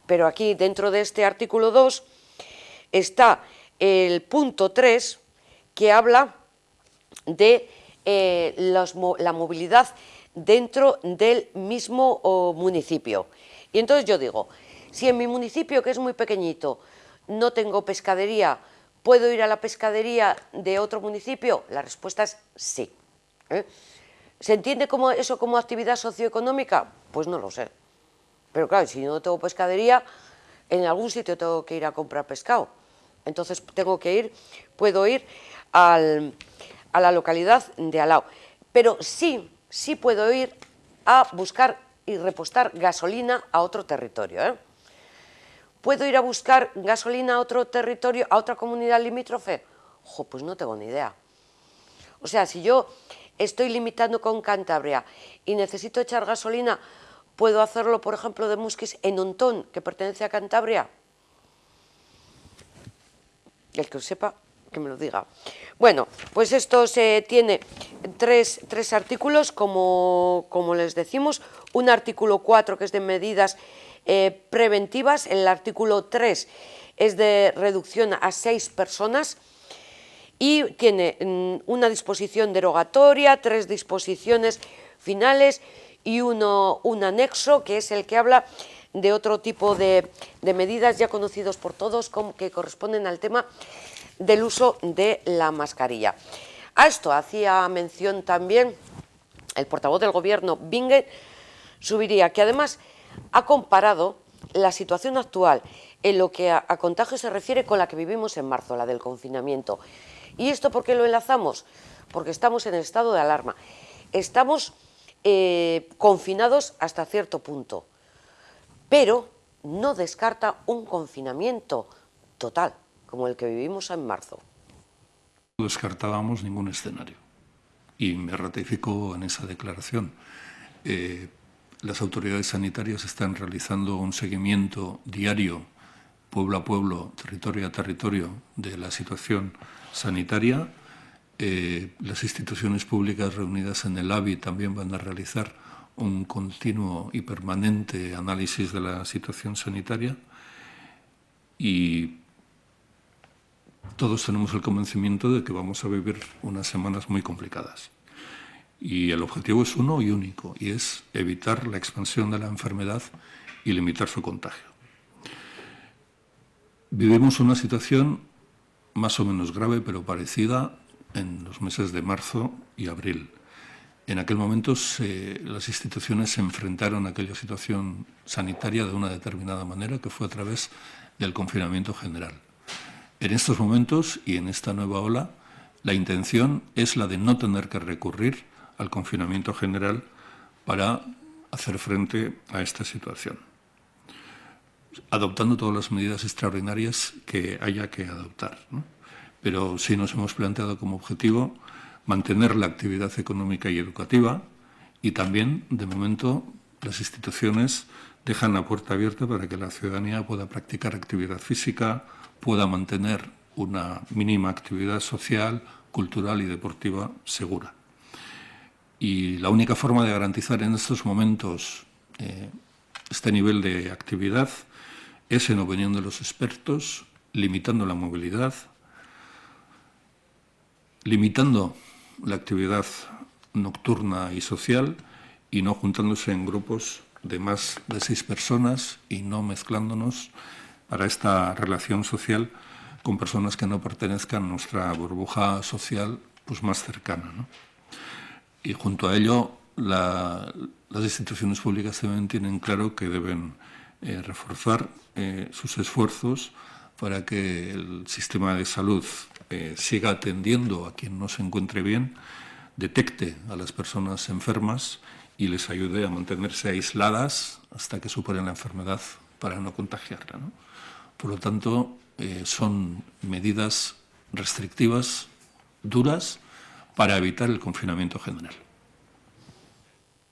Pero aquí, dentro de este artículo 2, está el punto 3, que habla de la movilidad dentro del mismo municipio. Y entonces yo digo, si en mi municipio, que es muy pequeñito, no tengo pescadería, ¿puedo ir a la pescadería de otro municipio? La respuesta es sí. ¿Se entiende eso como actividad socioeconómica? Pues no lo sé. Pero claro, si yo no tengo pescadería, en algún sitio tengo que ir a comprar pescado. Entonces puedo ir a la localidad de al lado. Pero sí puedo ir a buscar y repostar gasolina a otro territorio. ¿Puedo ir a buscar gasolina a otro territorio, a otra comunidad limítrofe? Pues no tengo ni idea. O sea, si yo estoy limitando con Cantabria y necesito echar gasolina, ¿puedo hacerlo, por ejemplo, de Musquis en Ontón, que pertenece a Cantabria? El que lo sepa, que me lo diga. Bueno, pues esto tiene tres artículos, como les decimos. Un artículo 4, que es de medidas preventivas. El artículo 3 es de reducción a 6 personas. Y tiene una disposición derogatoria, 3 disposiciones finales y un anexo, que es el que habla de otro tipo de medidas ya conocidos por todos, que corresponden al tema del uso de la mascarilla. A esto hacía mención también el portavoz del Gobierno, Vingue Subiría, que además ha comparado la situación actual en lo que a contagio se refiere con la que vivimos en marzo, la del confinamiento. ¿Y esto por qué lo enlazamos? Porque estamos en estado de alarma. Estamos confinados hasta cierto punto, pero no descarta un confinamiento total, como el que vivimos en marzo. No descartábamos ningún escenario y me ratifico en esa declaración. Las autoridades sanitarias están realizando un seguimiento diario, pueblo a pueblo, territorio a territorio, de la situación sanitaria. Las instituciones públicas reunidas en el ABI también van a realizar un continuo y permanente análisis de la situación sanitaria y todos tenemos el convencimiento de que vamos a vivir unas semanas muy complicadas. Y el objetivo es uno y único, y es evitar la expansión de la enfermedad y limitar su contagio. Vivimos una situación más o menos grave, pero parecida en los meses de marzo y abril. En aquel momento las instituciones se enfrentaron a aquella situación sanitaria de una determinada manera, que fue a través del confinamiento general. En estos momentos y en esta nueva ola, la intención es la de no tener que recurrir al confinamiento general para hacer frente a esta situación, adoptando todas las medidas extraordinarias que haya que adoptar, ¿no? Pero sí nos hemos planteado como objetivo mantener la actividad económica y educativa, y también, de momento, las instituciones dejan la puerta abierta para que la ciudadanía pueda practicar actividad física, pueda mantener una mínima actividad social, cultural y deportiva segura. Y la única forma de garantizar en estos momentos este nivel de actividad es, en opinión de los expertos, limitando la movilidad, limitando la actividad nocturna y social y no juntándose en grupos de más de 6 personas y no mezclándonos para esta relación social con personas que no pertenezcan a nuestra burbuja social pues más cercana, ¿no? Y junto a ello, las instituciones públicas también tienen claro que deben reforzar sus esfuerzos para que el sistema de salud siga atendiendo a quien no se encuentre bien, detecte a las personas enfermas y les ayude a mantenerse aisladas hasta que superen la enfermedad para no contagiarla, ¿no? Por lo tanto, son medidas restrictivas, duras, para evitar el confinamiento general.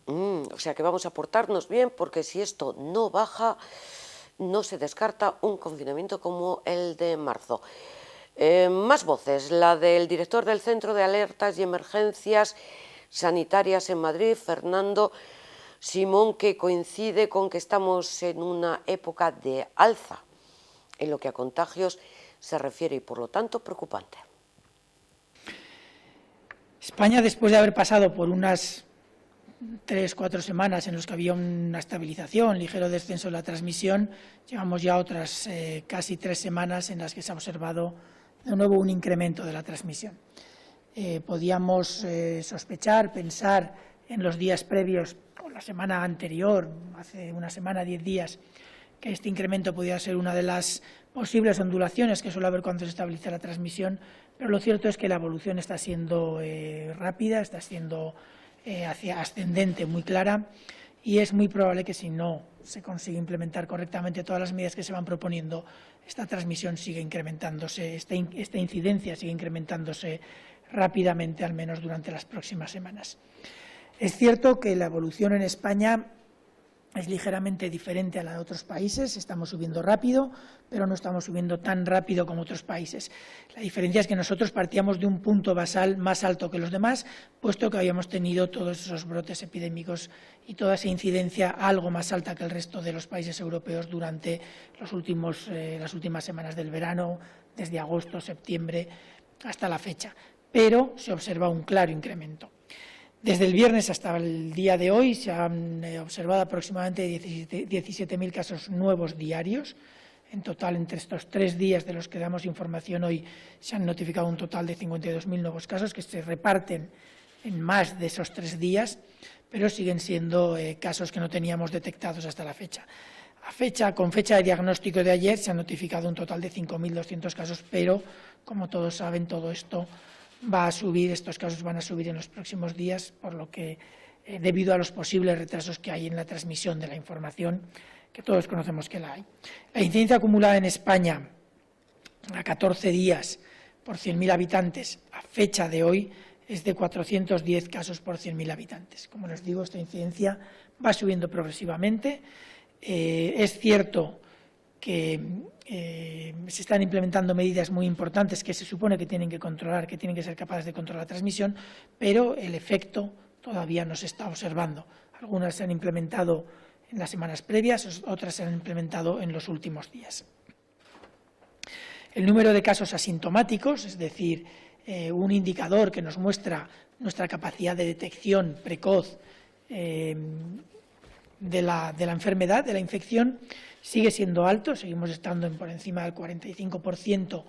O sea que vamos a portarnos bien, porque si esto no baja, no se descarta un confinamiento como el de marzo. Más voces, la del director del Centro de Alertas y Emergencias Sanitarias en Madrid, Fernando Simón, que coincide con que estamos en una época de alza en lo que a contagios se refiere y, por lo tanto, preocupante. España, después de haber pasado por unas 3-4 semanas en las que había una estabilización, ligero descenso de la transmisión, llevamos ya otras casi 3 semanas en las que se ha observado de nuevo un incremento de la transmisión. Podíamos sospechar, pensar en los días previos o la semana anterior, hace una semana, 10 días, que este incremento podía ser una de las posibles ondulaciones que suele haber cuando se estabiliza la transmisión, pero lo cierto es que la evolución está siendo rápida, está siendo hacia ascendente muy clara, y es muy probable que si no se consigue implementar correctamente todas las medidas que se van proponiendo, esta transmisión sigue incrementándose, esta incidencia sigue incrementándose rápidamente, al menos durante las próximas semanas. Es cierto que la evolución en España es ligeramente diferente a la de otros países, estamos subiendo rápido, pero no estamos subiendo tan rápido como otros países. La diferencia es que nosotros partíamos de un punto basal más alto que los demás, puesto que habíamos tenido todos esos brotes epidémicos y toda esa incidencia algo más alta que el resto de los países europeos durante las últimas semanas del verano, desde agosto, septiembre hasta la fecha. Pero se observa un claro incremento. Desde el viernes hasta el día de hoy se han observado aproximadamente 17.000 casos nuevos diarios. En total, entre estos 3 días de los que damos información hoy, se han notificado un total de 52.000 nuevos casos que se reparten en más de esos 3 días, pero siguen siendo casos que no teníamos detectados hasta la fecha. Con fecha de diagnóstico de ayer se han notificado un total de 5.200 casos, pero, como todos saben, todo esto va a subir, estos casos van a subir en los próximos días, por lo que, debido a los posibles retrasos que hay en la transmisión de la información, que todos conocemos que la hay. La incidencia acumulada en España a 14 días por 100.000 habitantes a fecha de hoy es de 410 casos por 100.000 habitantes. Como les digo, esta incidencia va subiendo progresivamente. Es cierto que se están implementando medidas muy importantes que se supone que tienen que controlar, que tienen que ser capaces de controlar la transmisión, pero el efecto todavía no se está observando. Algunas se han implementado en las semanas previas, otras se han implementado en los últimos días. El número de casos asintomáticos, es decir, un indicador que nos muestra nuestra capacidad de detección precoz de la enfermedad, de la infección, sigue siendo alto, seguimos estando por encima del 45%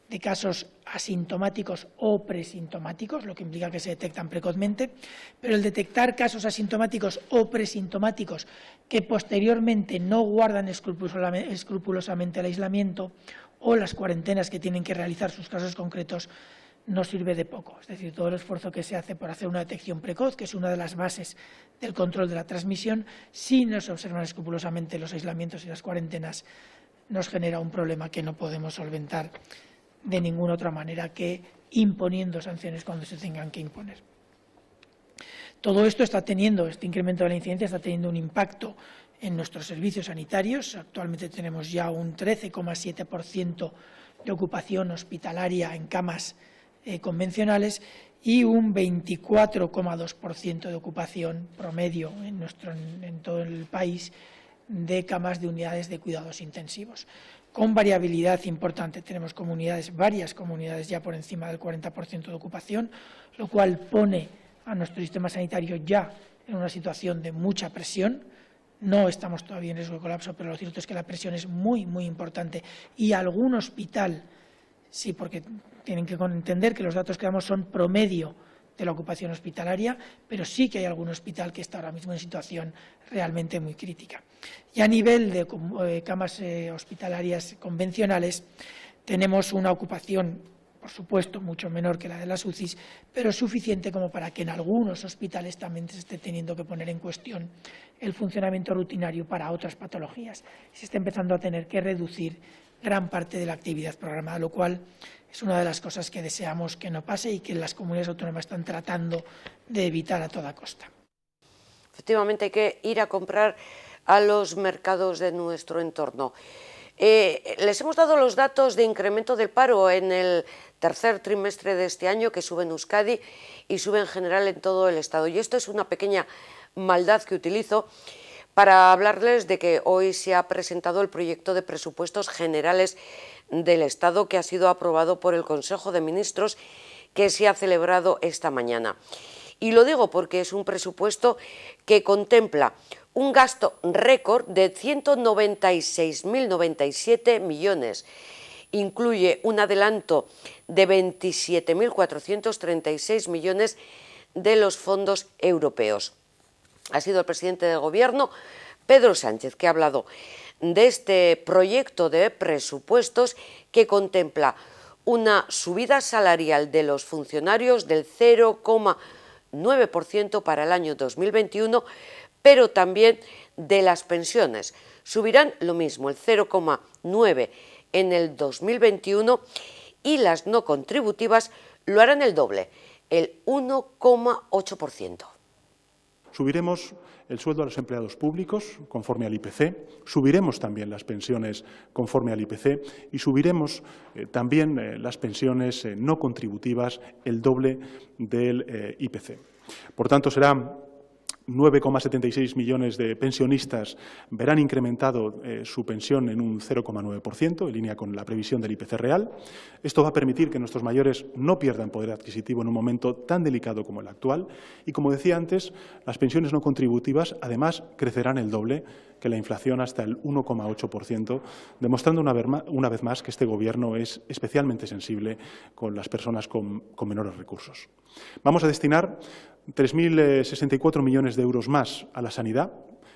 de casos asintomáticos o presintomáticos, lo que implica que se detectan precozmente, pero el detectar casos asintomáticos o presintomáticos que posteriormente no guardan escrupulosamente el aislamiento o las cuarentenas que tienen que realizar sus casos concretos no sirve de poco. Es decir, todo el esfuerzo que se hace por hacer una detección precoz, que es una de las bases del control de la transmisión, si no se observan escrupulosamente los aislamientos y las cuarentenas, nos genera un problema que no podemos solventar de ninguna otra manera que imponiendo sanciones cuando se tengan que imponer. Todo esto está teniendo, este incremento de la incidencia está teniendo un impacto en nuestros servicios sanitarios. Actualmente tenemos ya un 13,7% de ocupación hospitalaria en camas convencionales y un 24,2% de ocupación promedio en todo el país de camas de unidades de cuidados intensivos, con variabilidad importante. Tenemos varias comunidades ya por encima del 40% de ocupación, lo cual pone a nuestro sistema sanitario ya en una situación de mucha presión. No estamos todavía en riesgo de colapso, pero lo cierto es que la presión es muy, muy importante y algún hospital, sí, porque tienen que entender que los datos que damos son promedio de la ocupación hospitalaria, pero sí que hay algún hospital que está ahora mismo en situación realmente muy crítica. Y a nivel de camas hospitalarias convencionales, tenemos una ocupación, por supuesto, mucho menor que la de las UCIs, pero suficiente como para que en algunos hospitales también se esté teniendo que poner en cuestión el funcionamiento rutinario para otras patologías. Se está empezando a tener que reducir gran parte de la actividad programada, lo cual es una de las cosas que deseamos que no pase y que las comunidades autónomas están tratando de evitar a toda costa. Efectivamente, hay que ir a comprar a los mercados de nuestro entorno. Les hemos dado los datos de incremento del paro en el tercer trimestre de este año, que sube en Euskadi y sube en general en todo el Estado. Y esto es una pequeña maldad que utilizo para hablarles de que hoy se ha presentado el proyecto de presupuestos generales del Estado, que ha sido aprobado por el Consejo de Ministros, que se ha celebrado esta mañana. Y lo digo porque es un presupuesto que contempla un gasto récord de 196.097 millones. Incluye un adelanto de 27.436 millones de los fondos europeos. Ha sido el presidente del Gobierno, Pedro Sánchez, que ha hablado de este proyecto de presupuestos que contempla una subida salarial de los funcionarios del 0,9% para el año 2021, pero también de las pensiones. Subirán lo mismo, el 0,9% en el 2021, y las no contributivas lo harán el doble, el 1,8%. Subiremos el sueldo a los empleados públicos conforme al IPC, subiremos también las pensiones conforme al IPC y subiremos también las pensiones no contributivas el doble del IPC. Por tanto, será 9,76 millones de pensionistas verán incrementado su pensión en un 0,9%, en línea con la previsión del IPC real. Esto va a permitir que nuestros mayores no pierdan poder adquisitivo en un momento tan delicado como el actual. Y, como decía antes, las pensiones no contributivas, además, crecerán el doble que la inflación, hasta el 1,8%, demostrando una vez más que este Gobierno es especialmente sensible con las personas con menores recursos. Vamos a destinar 3.064 millones de euros más a la sanidad,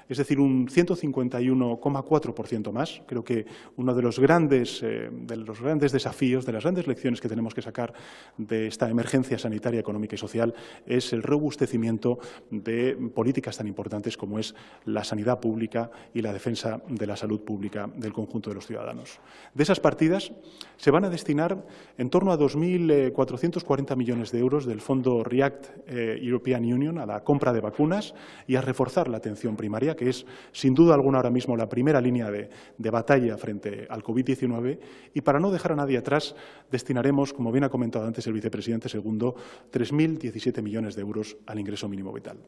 es decir, un 151,4% más. Creo que uno de los grandes desafíos, de las grandes lecciones que tenemos que sacar de esta emergencia sanitaria, económica y social es el robustecimiento de políticas tan importantes como es la sanidad pública y la defensa de la salud pública del conjunto de los ciudadanos. De esas partidas se van a destinar en torno a 2.440 millones de euros del Fondo REACT European Union a la compra de vacunas y a reforzar la atención primaria, que es, sin duda alguna, ahora mismo la primera línea de batalla frente al COVID-19, y para no dejar a nadie atrás destinaremos, como bien ha comentado antes el vicepresidente segundo, 3.017 millones de euros al ingreso mínimo vital.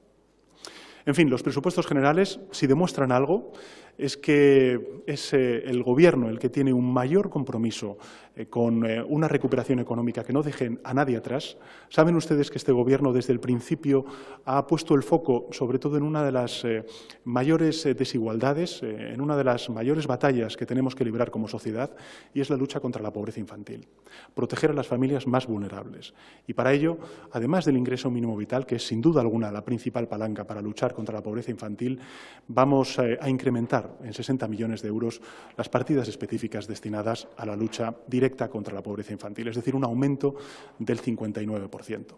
En fin, los presupuestos generales, si demuestran algo, es que es el Gobierno el que tiene un mayor compromiso con una recuperación económica que no deje a nadie atrás. Saben ustedes que este Gobierno desde el principio ha puesto el foco sobre todo en una de las mayores desigualdades, en una de las mayores batallas que tenemos que librar como sociedad, y es la lucha contra la pobreza infantil. Proteger a las familias más vulnerables. Y para ello, además del ingreso mínimo vital, que es sin duda alguna la principal palanca para luchar contra la pobreza infantil, vamos a incrementar en 60 millones de euros las partidas específicas destinadas a la lucha directa contra la pobreza infantil, es decir, un aumento del 59%.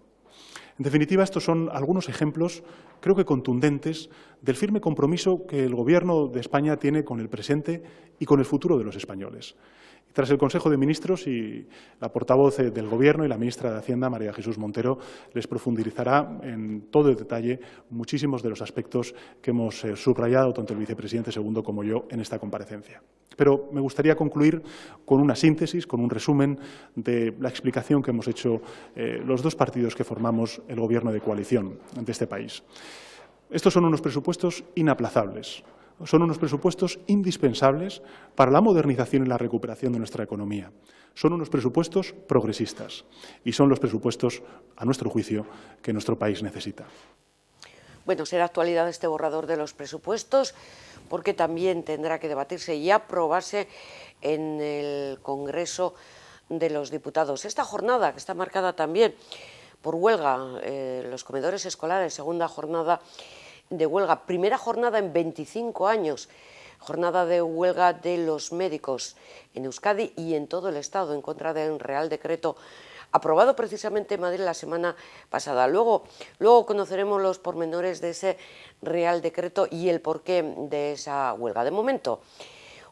En definitiva, estos son algunos ejemplos, creo que contundentes, del firme compromiso que el Gobierno de España tiene con el presente y con el futuro de los españoles. Tras el Consejo de Ministros y la portavoz del Gobierno y la ministra de Hacienda, María Jesús Montero, les profundizará en todo el detalle muchísimos de los aspectos que hemos subrayado tanto el vicepresidente segundo como yo en esta comparecencia. Pero me gustaría concluir con una síntesis, con un resumen de la explicación que hemos hecho los dos partidos que formamos el Gobierno de coalición de este país. Estos son unos presupuestos inaplazables. Son unos presupuestos indispensables para la modernización y la recuperación de nuestra economía. Son unos presupuestos progresistas y son los presupuestos, a nuestro juicio, que nuestro país necesita. Bueno, será actualidad este borrador de los presupuestos porque también tendrá que debatirse y aprobarse en el Congreso de los Diputados. Esta jornada, que está marcada también por huelga, los comedores escolares, segunda jornada de huelga, primera jornada en 25 años, jornada de huelga de los médicos en Euskadi y en todo el Estado en contra del Real Decreto aprobado precisamente en Madrid la semana pasada. Luego conoceremos los pormenores de ese Real Decreto y el porqué de esa huelga. De momento,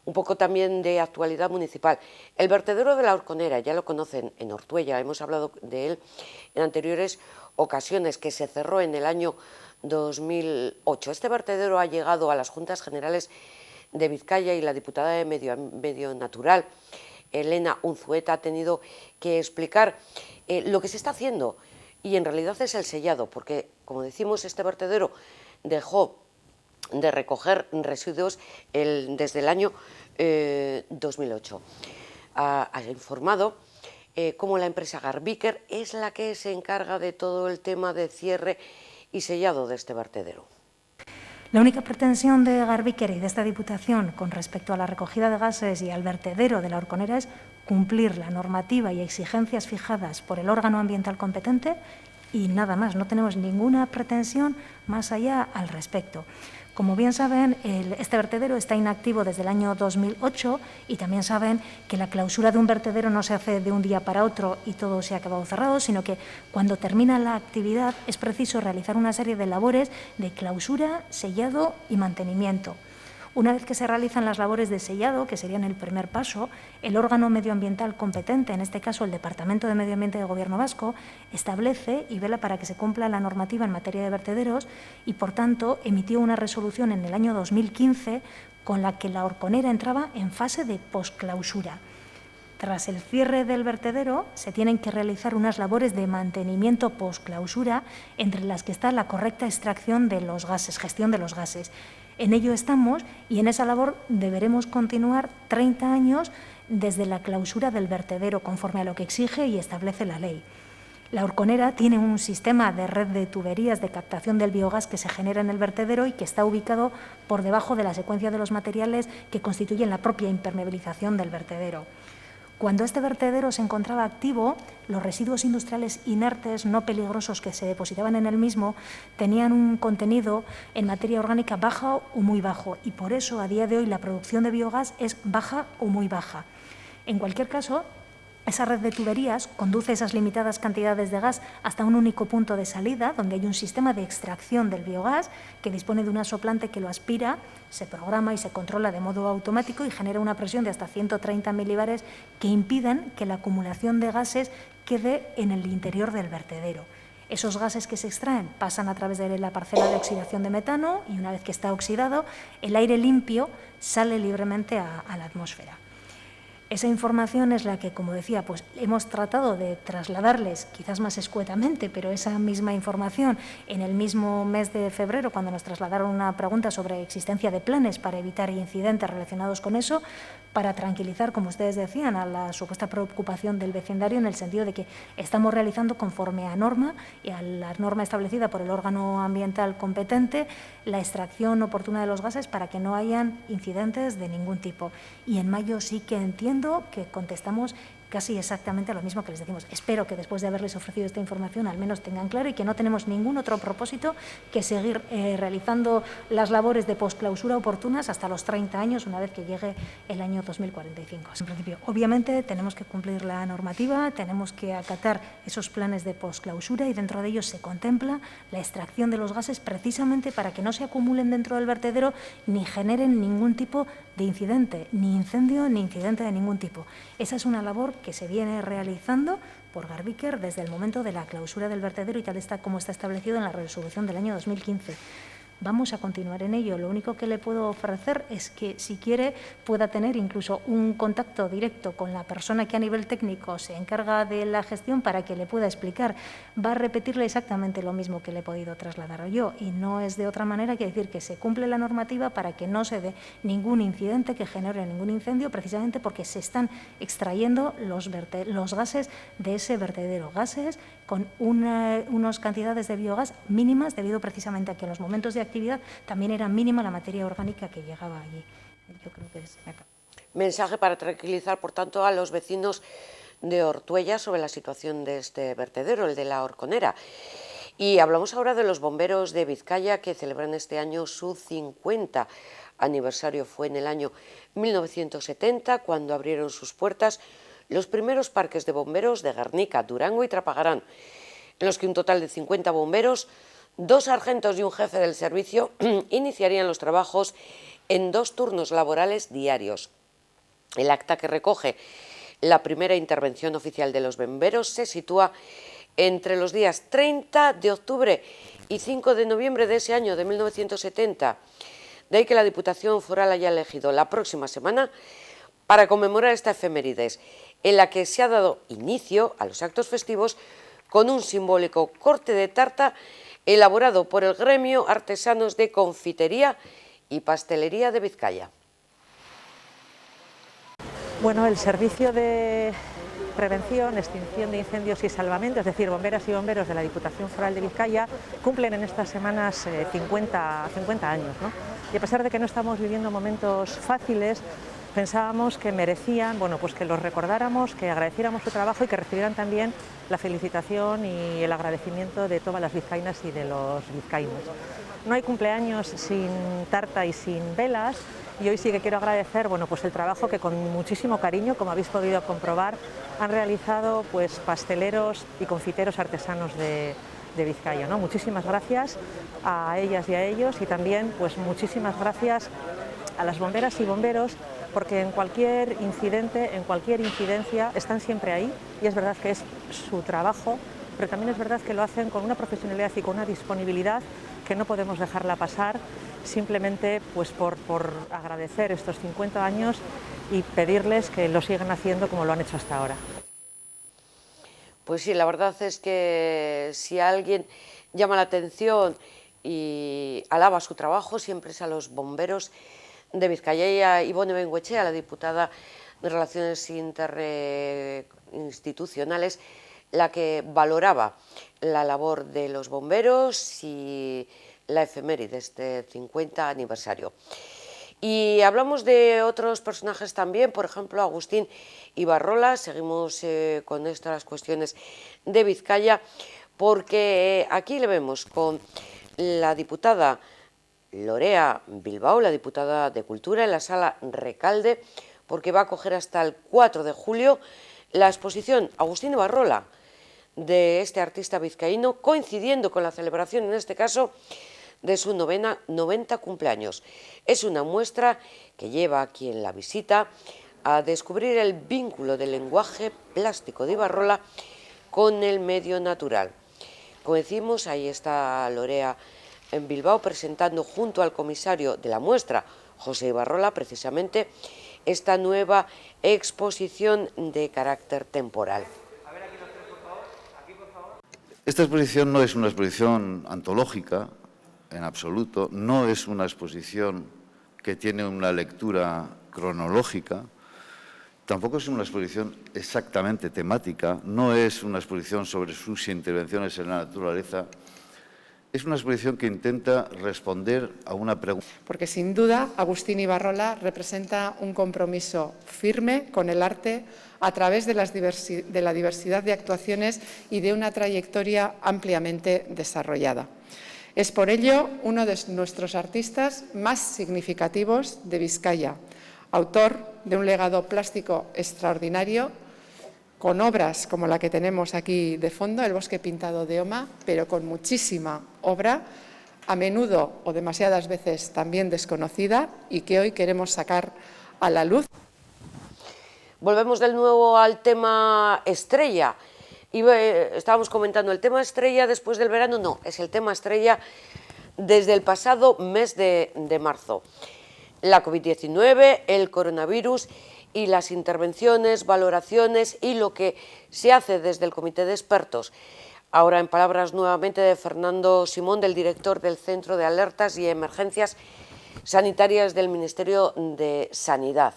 un poco también de actualidad municipal. El vertedero de la Horconera, ya lo conocen, en Ortuella, hemos hablado de él en anteriores ocasiones, que se cerró en el año 2008. Este vertedero ha llegado a las Juntas Generales de Vizcaya y la diputada de Medio Natural, Elena Unzueta, ha tenido que explicar lo que se está haciendo y en realidad es el sellado, porque, como decimos, este vertedero dejó de recoger residuos desde el año 2008. Ha informado cómo la empresa Garbiker es la que se encarga de todo el tema de cierre y sellado de este vertedero. La única pretensión de Garbiker y de esta Diputación con respecto a la recogida de gases y al vertedero de la Horconera es cumplir la normativa y exigencias fijadas por el órgano ambiental competente y nada más, no tenemos ninguna pretensión más allá al respecto. Como bien saben, este vertedero está inactivo desde el año 2008 y también saben que la clausura de un vertedero no se hace de un día para otro y todo se ha quedado cerrado, sino que cuando termina la actividad es preciso realizar una serie de labores de clausura, sellado y mantenimiento. Una vez que se realizan las labores de sellado, que serían el primer paso, el órgano medioambiental competente, en este caso el Departamento de Medio Ambiente del Gobierno vasco, establece y vela para que se cumpla la normativa en materia de vertederos y, por tanto, emitió una resolución en el año 2015 con la que la Horconera entraba en fase de posclausura. Tras el cierre del vertedero, se tienen que realizar unas labores de mantenimiento posclausura, entre las que está la correcta extracción de los gases, gestión de los gases. En ello estamos y en esa labor deberemos continuar 30 años desde la clausura del vertedero, conforme a lo que exige y establece la ley. La Horconera tiene un sistema de red de tuberías de captación del biogás que se genera en el vertedero y que está ubicado por debajo de la secuencia de los materiales que constituyen la propia impermeabilización del vertedero. Cuando este vertedero se encontraba activo, los residuos industriales inertes no peligrosos que se depositaban en el mismo tenían un contenido en materia orgánica baja o muy bajo y por eso a día de hoy la producción de biogás es baja o muy baja. En cualquier caso, esa red de tuberías conduce esas limitadas cantidades de gas hasta un único punto de salida, donde hay un sistema de extracción del biogás que dispone de una soplante que lo aspira, se programa y se controla de modo automático y genera una presión de hasta 130 milibares que impiden que la acumulación de gases quede en el interior del vertedero. Esos gases que se extraen pasan a través de la parcela de oxidación de metano y una vez que está oxidado, el aire limpio sale libremente a la atmósfera. Esa información es la que, como decía, pues hemos tratado de trasladarles, quizás más escuetamente, pero esa misma información en el mismo mes de febrero, cuando nos trasladaron una pregunta sobre existencia de planes para evitar incidentes relacionados con eso, para tranquilizar, como ustedes decían, a la supuesta preocupación del vecindario, en el sentido de que estamos realizando conforme a norma y a la norma establecida por el órgano ambiental competente la extracción oportuna de los gases para que no hayan incidentes de ningún tipo. Y en mayo sí que entiendo que contestamos casi exactamente lo mismo que les decimos. Espero que después de haberles ofrecido esta información al menos tengan claro y que no tenemos ningún otro propósito que seguir realizando las labores de posclausura oportunas hasta los 30 años, una vez que llegue el año 2045. En principio, obviamente, tenemos que cumplir la normativa, tenemos que acatar esos planes de posclausura y dentro de ellos se contempla la extracción de los gases precisamente para que no se acumulen dentro del vertedero ni generen ningún tipo de incidente, ni incendio ni incidente de ningún tipo. Esa es una labor que se viene realizando por Garbiker desde el momento de la clausura del vertedero y tal está como está establecido en la resolución del año 2015. Vamos a continuar en ello. Lo único que le puedo ofrecer es que, si quiere, pueda tener incluso un contacto directo con la persona que a nivel técnico se encarga de la gestión para que le pueda explicar. Va a repetirle exactamente lo mismo que le he podido trasladar yo y no es de otra manera que decir que se cumple la normativa para que no se dé ningún incidente que genere ningún incendio, precisamente porque se están extrayendo los gases de ese vertedero, gases con unas cantidades de biogás mínimas, debido precisamente a que en los momentos de actividad también era mínima la materia orgánica que llegaba allí. Yo creo que es... Mensaje para tranquilizar, por tanto, a los vecinos de Ortuella sobre la situación de este vertedero, el de la Horconera. Y hablamos ahora de los bomberos de Vizcaya, que celebran este año su 50 aniversario. Fue en el año 1970 cuando abrieron sus puertas los primeros parques de bomberos de Guernica, Durango y Trapagarán, en los que un total de 50 bomberos, 2 sargentos y un jefe del servicio iniciarían los trabajos en 2 turnos laborales diarios. El acta que recoge la primera intervención oficial de los bomberos se sitúa entre los días 30 de octubre y 5 de noviembre de ese año de 1970. De ahí que la Diputación Foral haya elegido la próxima semana para conmemorar esta efemérides, en la que se ha dado inicio a los actos festivos con un simbólico corte de tarta elaborado por el gremio Artesanos de Confitería y Pastelería de Vizcaya. Bueno, el servicio de prevención, extinción de incendios y salvamento, es decir, bomberas y bomberos de la Diputación Foral de Vizcaya, cumplen en estas semanas 50 años, ¿no? Y a pesar de que no estamos viviendo momentos fáciles, pensábamos que merecían, bueno, pues que los recordáramos, que agradeciéramos su trabajo y que recibieran también la felicitación y el agradecimiento de todas las vizcaínas y de los vizcaínos. No hay cumpleaños sin tarta y sin velas, y hoy sí que quiero agradecer, bueno, pues el trabajo que con muchísimo cariño, como habéis podido comprobar, han realizado pues pasteleros y confiteros artesanos de Vizcaya, ¿no? Muchísimas gracias a ellas y a ellos, y también pues muchísimas gracias a las bomberas y bomberos, porque en cualquier incidente, en cualquier incidencia, están siempre ahí, y es verdad que es su trabajo, pero también es verdad que lo hacen con una profesionalidad y con una disponibilidad que no podemos dejarla pasar, simplemente pues por agradecer estos 50 años y pedirles que lo sigan haciendo como lo han hecho hasta ahora. Pues sí, la verdad es que si alguien llama la atención y alaba su trabajo, siempre es a los bomberos de Vizcaya, y a Ivone Bengoechea, la diputada de Relaciones Interinstitucionales, la que valoraba la labor de los bomberos y la efeméride, este 50 aniversario. Y hablamos de otros personajes también, por ejemplo, Agustín Ibarrola. Seguimos con estas cuestiones de Vizcaya, porque aquí le vemos con la diputada Lorea Bilbao, la diputada de Cultura, en la sala Recalde, porque va a acoger hasta el 4 de julio la exposición Agustín Ibarrola de este artista vizcaíno, coincidiendo con la celebración, en este caso, de su 90 cumpleaños. Es una muestra que lleva a quien la visita a descubrir el vínculo del lenguaje plástico de Ibarrola con el medio natural. Como decimos, ahí está Lorea en Bilbao presentando junto al comisario de la muestra, José Ibarrola, precisamente esta nueva exposición de carácter temporal. Esta exposición no es una exposición antológica, en absoluto, no es una exposición que tiene una lectura cronológica, tampoco es una exposición exactamente temática, no es una exposición sobre sus intervenciones en la naturaleza, es una exposición que intenta responder a una pregunta. Porque sin duda Agustín Ibarrola representa un compromiso firme con el arte a través de la diversidad de actuaciones y de una trayectoria ampliamente desarrollada. Es por ello uno de nuestros artistas más significativos de Vizcaya, autor de un legado plástico extraordinario, con obras como la que tenemos aquí de fondo, El bosque pintado de Oma, pero con muchísima obra, a menudo o demasiadas veces también desconocida y que hoy queremos sacar a la luz. Volvemos de nuevo al tema estrella. Estábamos comentando el tema estrella después del verano, no, es el tema estrella desde el pasado mes de marzo. La COVID-19, el coronavirus y las intervenciones, valoraciones y lo que se hace desde el Comité de Expertos. Ahora en palabras nuevamente de Fernando Simón, del director del Centro de Alertas y Emergencias Sanitarias del Ministerio de Sanidad.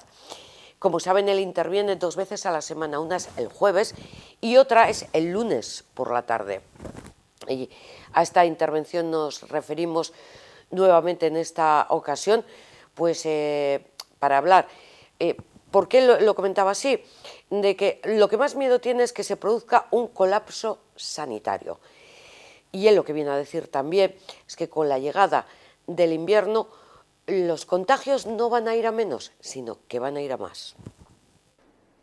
Como saben, él interviene 2 veces a la semana, una es el jueves y otra es el lunes por la tarde. Y a esta intervención nos referimos nuevamente en esta ocasión, pues para hablar, ¿por qué lo comentaba así? De que lo que más miedo tiene es que se produzca un colapso sanitario. Y él lo que viene a decir también es que con la llegada del invierno los contagios no van a ir a menos, sino que van a ir a más.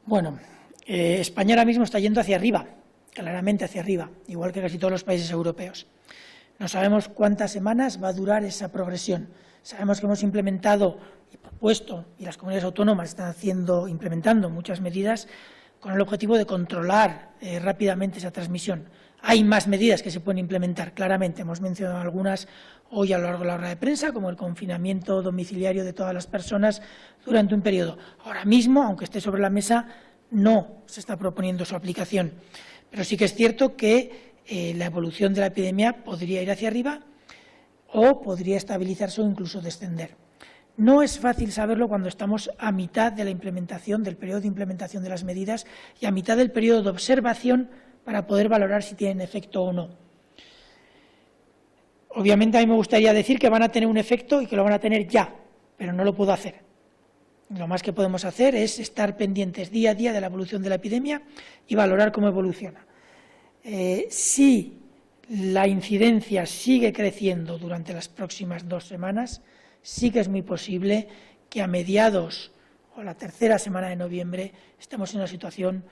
Bueno, España ahora mismo está yendo hacia arriba, claramente hacia arriba, igual que casi todos los países europeos. No sabemos cuántas semanas va a durar esa progresión. Sabemos que hemos implementado y propuesto, y las comunidades autónomas están implementando muchas medidas con el objetivo de controlar rápidamente esa transmisión. Hay más medidas que se pueden implementar, claramente. Hemos mencionado algunas hoy a lo largo de la rueda de prensa, como el confinamiento domiciliario de todas las personas durante un periodo. Ahora mismo, aunque esté sobre la mesa, no se está proponiendo su aplicación. Pero sí que es cierto que la evolución de la epidemia podría ir hacia arriba o podría estabilizarse o incluso descender. No es fácil saberlo cuando estamos a mitad de la implementación, del periodo de implementación de las medidas y a mitad del periodo de observación para poder valorar si tienen efecto o no. Obviamente a mí me gustaría decir que van a tener un efecto y que lo van a tener ya, pero no lo puedo hacer. Lo más que podemos hacer es estar pendientes día a día de la evolución de la epidemia y valorar cómo evoluciona. Si la incidencia sigue creciendo durante las próximas 2 semanas, sí que es muy posible que a mediados o la tercera semana de noviembre estemos en una situación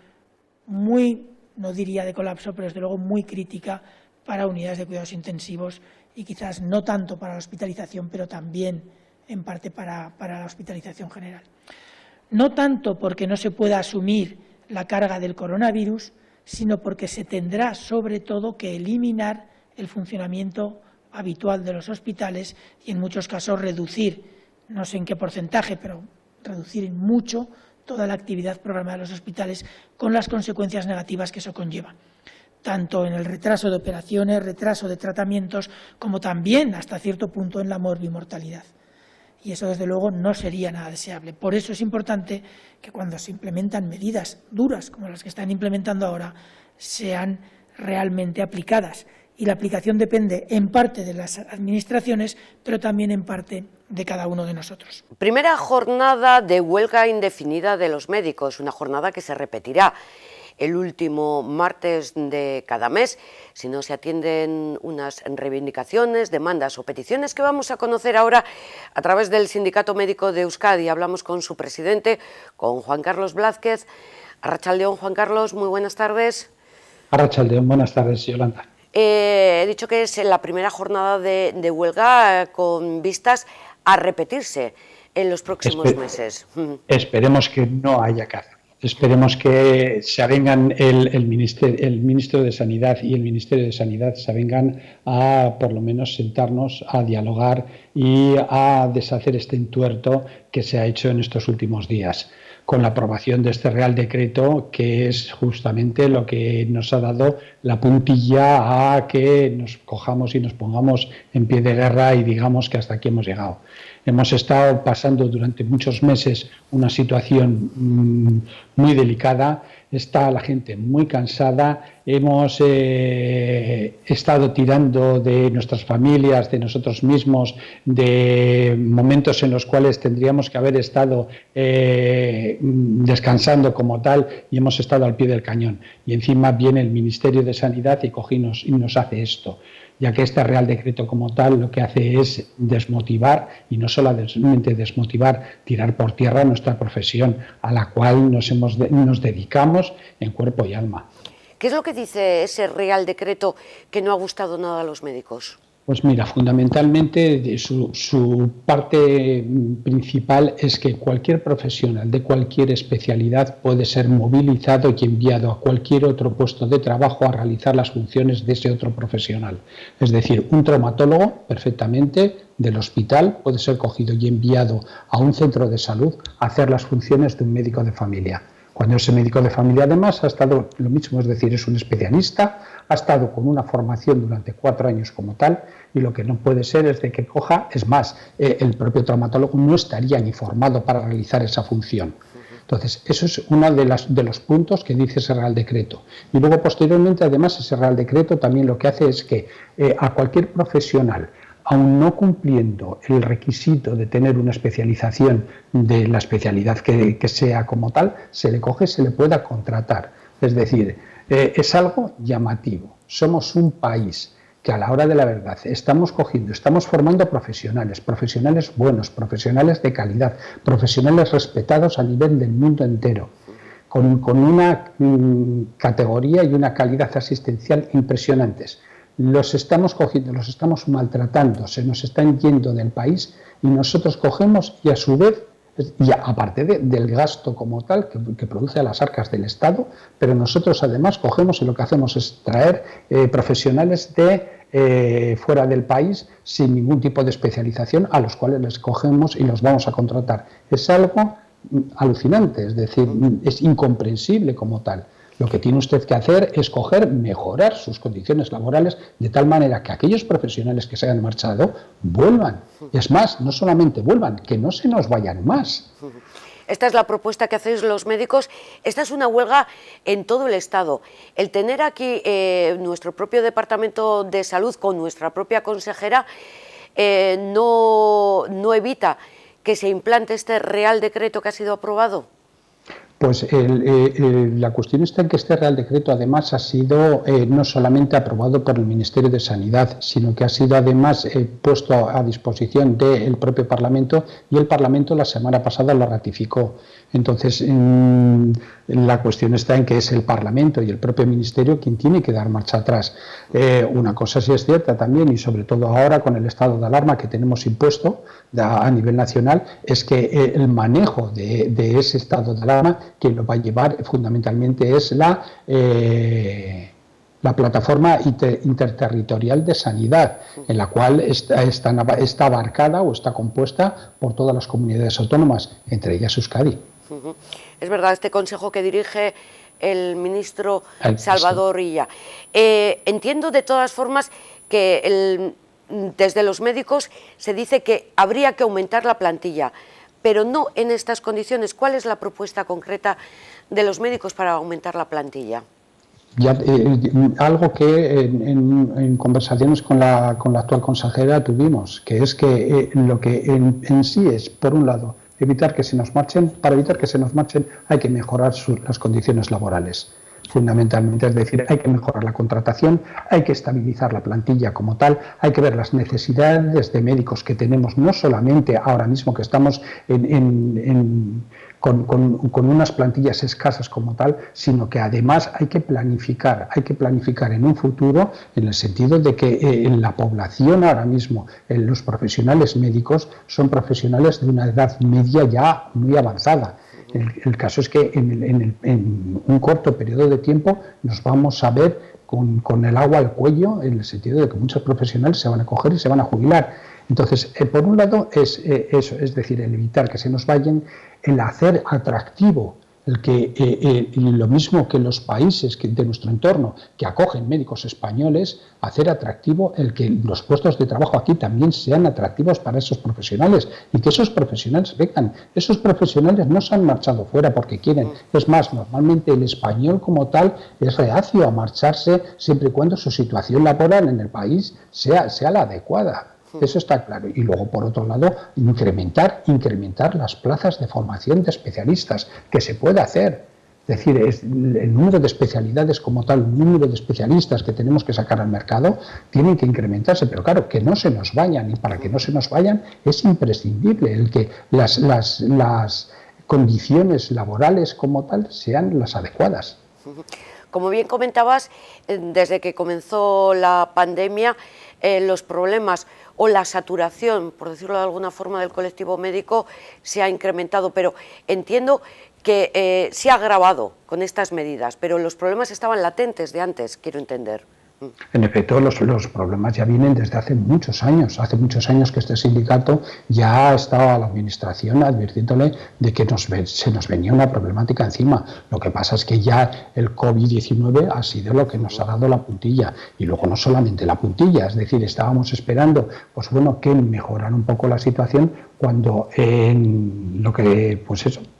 muy, no diría de colapso, pero desde luego muy crítica para unidades de cuidados intensivos y quizás no tanto para la hospitalización, pero también en parte para la hospitalización general. No tanto porque no se pueda asumir la carga del coronavirus, sino porque se tendrá sobre todo que eliminar el funcionamiento habitual de los hospitales y en muchos casos reducir, no sé en qué porcentaje, pero reducir en mucho toda la actividad programada de los hospitales con las consecuencias negativas que eso conlleva, tanto en el retraso de operaciones, retraso de tratamientos, como también hasta cierto punto en la morbimortalidad. Y eso desde luego no sería nada deseable. Por eso es importante que cuando se implementan medidas duras como las que están implementando ahora sean realmente aplicadas. Y la aplicación depende en parte de las administraciones, pero también en parte de cada uno de nosotros. Primera jornada de huelga indefinida de los médicos, una jornada que se repetirá el último martes de cada mes, si no se atienden unas reivindicaciones, demandas o peticiones que vamos a conocer ahora a través del Sindicato Médico de Euskadi. Hablamos con su presidente, con Juan Carlos Blázquez. Arratsaldeon, Juan Carlos, muy buenas tardes. Arratsaldeon, buenas tardes, Yolanda. He dicho que es la primera jornada de huelga con vistas a repetirse en los próximos meses. Esperemos que no haya que hacerlo. Esperemos que se avengan el Ministro de Sanidad y el Ministerio de Sanidad se avengan a, por lo menos, sentarnos a dialogar y a deshacer este entuerto que se ha hecho en estos últimos días, con la aprobación de este Real Decreto, que es justamente lo que nos ha dado la puntilla a que nos cojamos y nos pongamos en pie de guerra y digamos que hasta aquí hemos llegado. Hemos estado pasando durante muchos meses una situación muy delicada, está la gente muy cansada, hemos estado tirando de nuestras familias, de nosotros mismos, de momentos en los cuales tendríamos que haber estado descansando como tal y hemos estado al pie del cañón. Y encima viene el Ministerio de Sanidad y nos hace esto, ya que este Real Decreto como tal lo que hace es desmotivar, y no solamente desmotivar, tirar por tierra nuestra profesión a la cual nos dedicamos en cuerpo y alma. ¿Qué es lo que dice ese Real Decreto que no ha gustado nada a los médicos? Pues mira, fundamentalmente su parte principal es que cualquier profesional de cualquier especialidad puede ser movilizado y enviado a cualquier otro puesto de trabajo a realizar las funciones de ese otro profesional. Es decir, un traumatólogo perfectamente del hospital puede ser cogido y enviado a un centro de salud a hacer las funciones de un médico de familia. Cuando ese médico de familia además ha estado lo mismo, es decir, es un especialista, ha estado con una formación durante 4 años como tal, y lo que no puede ser es de que coja, es más, el propio traumatólogo no estaría ni formado para realizar esa función. Entonces, eso es uno de los puntos que dice ese Real Decreto. Y luego, posteriormente, además, ese Real Decreto también lo que hace es que a cualquier profesional, aun no cumpliendo el requisito de tener una especialización de la especialidad que sea como tal, se le coge, se le pueda contratar. Es decir, es algo llamativo. Somos un país que a la hora de la verdad estamos formando profesionales buenos, profesionales de calidad, profesionales respetados a nivel del mundo entero, con una categoría y una calidad asistencial impresionantes. Los estamos cogiendo, los estamos maltratando, se nos están yendo del país y nosotros cogemos y a su vez, y aparte del gasto como tal que produce a las arcas del Estado, pero nosotros además cogemos y lo que hacemos es traer profesionales de fuera del país sin ningún tipo de especialización a los cuales les cogemos y los vamos a contratar. Es algo alucinante, es decir, es incomprensible como tal. Lo que tiene usted que hacer es mejorar sus condiciones laborales de tal manera que aquellos profesionales que se hayan marchado vuelvan. Es más, no solamente vuelvan, que no se nos vayan más. Esta es la propuesta que hacéis los médicos. Esta es una huelga en todo el Estado. El tener aquí nuestro propio Departamento de Salud con nuestra propia consejera no evita que se implante este Real Decreto que ha sido aprobado. Pues la cuestión está en que este Real Decreto además ha sido no solamente aprobado por el Ministerio de Sanidad, sino que ha sido además puesto a disposición del propio Parlamento, y el Parlamento la semana pasada lo ratificó. Entonces, la cuestión está en que es el Parlamento y el propio Ministerio quien tiene que dar marcha atrás. Una cosa sí es cierta también, y sobre todo ahora con el estado de alarma que tenemos impuesto a nivel nacional, es que el manejo de ese estado de alarma, quien lo va a llevar fundamentalmente es la plataforma interterritorial de sanidad, en la cual está abarcada o está compuesta por todas las comunidades autónomas, entre ellas Euskadi. Es verdad, este consejo que dirige el ministro Salvador Illa. Entiendo de todas formas que desde los médicos se dice que habría que aumentar la plantilla, pero no en estas condiciones. ¿Cuál es la propuesta concreta de los médicos para aumentar la plantilla? Algo que en conversaciones con la actual consejera tuvimos, que es que lo que en sí es, por un lado, evitar que se nos marchen. Para evitar que se nos marchen hay que mejorar las condiciones laborales, fundamentalmente, es decir, hay que mejorar la contratación, hay que estabilizar la plantilla como tal, hay que ver las necesidades de médicos que tenemos, no solamente ahora mismo que estamos con unas plantillas escasas como tal, sino que además hay que planificar en un futuro, en el sentido de que la población ahora mismo, los profesionales médicos, son profesionales de una edad media ya muy avanzada. El caso es que en un corto periodo de tiempo nos vamos a ver con el agua al cuello, en el sentido de que muchos profesionales se van a coger y se van a jubilar. Entonces, por un lado es eso, es decir, el evitar que se nos vayan, el hacer atractivo, lo mismo que los países de nuestro entorno que acogen médicos españoles, hacer atractivo el que los puestos de trabajo aquí también sean atractivos para esos profesionales y que esos profesionales vengan. Esos profesionales no se han marchado fuera porque quieren. Es más, normalmente el español como tal es reacio a marcharse siempre y cuando su situación laboral en el país sea la adecuada. Eso está claro. Y luego, por otro lado, incrementar las plazas de formación de especialistas, que se puede hacer. Es decir, el número de especialidades como tal, el número de especialistas que tenemos que sacar al mercado, tienen que incrementarse. Pero claro, que no se nos vayan. Y para que no se nos vayan es imprescindible el que las condiciones laborales como tal sean las adecuadas. Como bien comentabas, desde que comenzó la pandemia, los problemas o la saturación, por decirlo de alguna forma, del colectivo médico se ha incrementado, pero entiendo que se ha agravado con estas medidas, pero los problemas estaban latentes de antes, quiero entender. En efecto, los problemas ya vienen desde hace muchos años. Hace muchos años que este sindicato ya ha estado a la administración advirtiéndole de que se nos venía una problemática encima. Lo que pasa es que ya el COVID-19 ha sido lo que nos ha dado la puntilla. Y luego no solamente la puntilla, es decir, estábamos esperando que mejorara un poco la situación cuando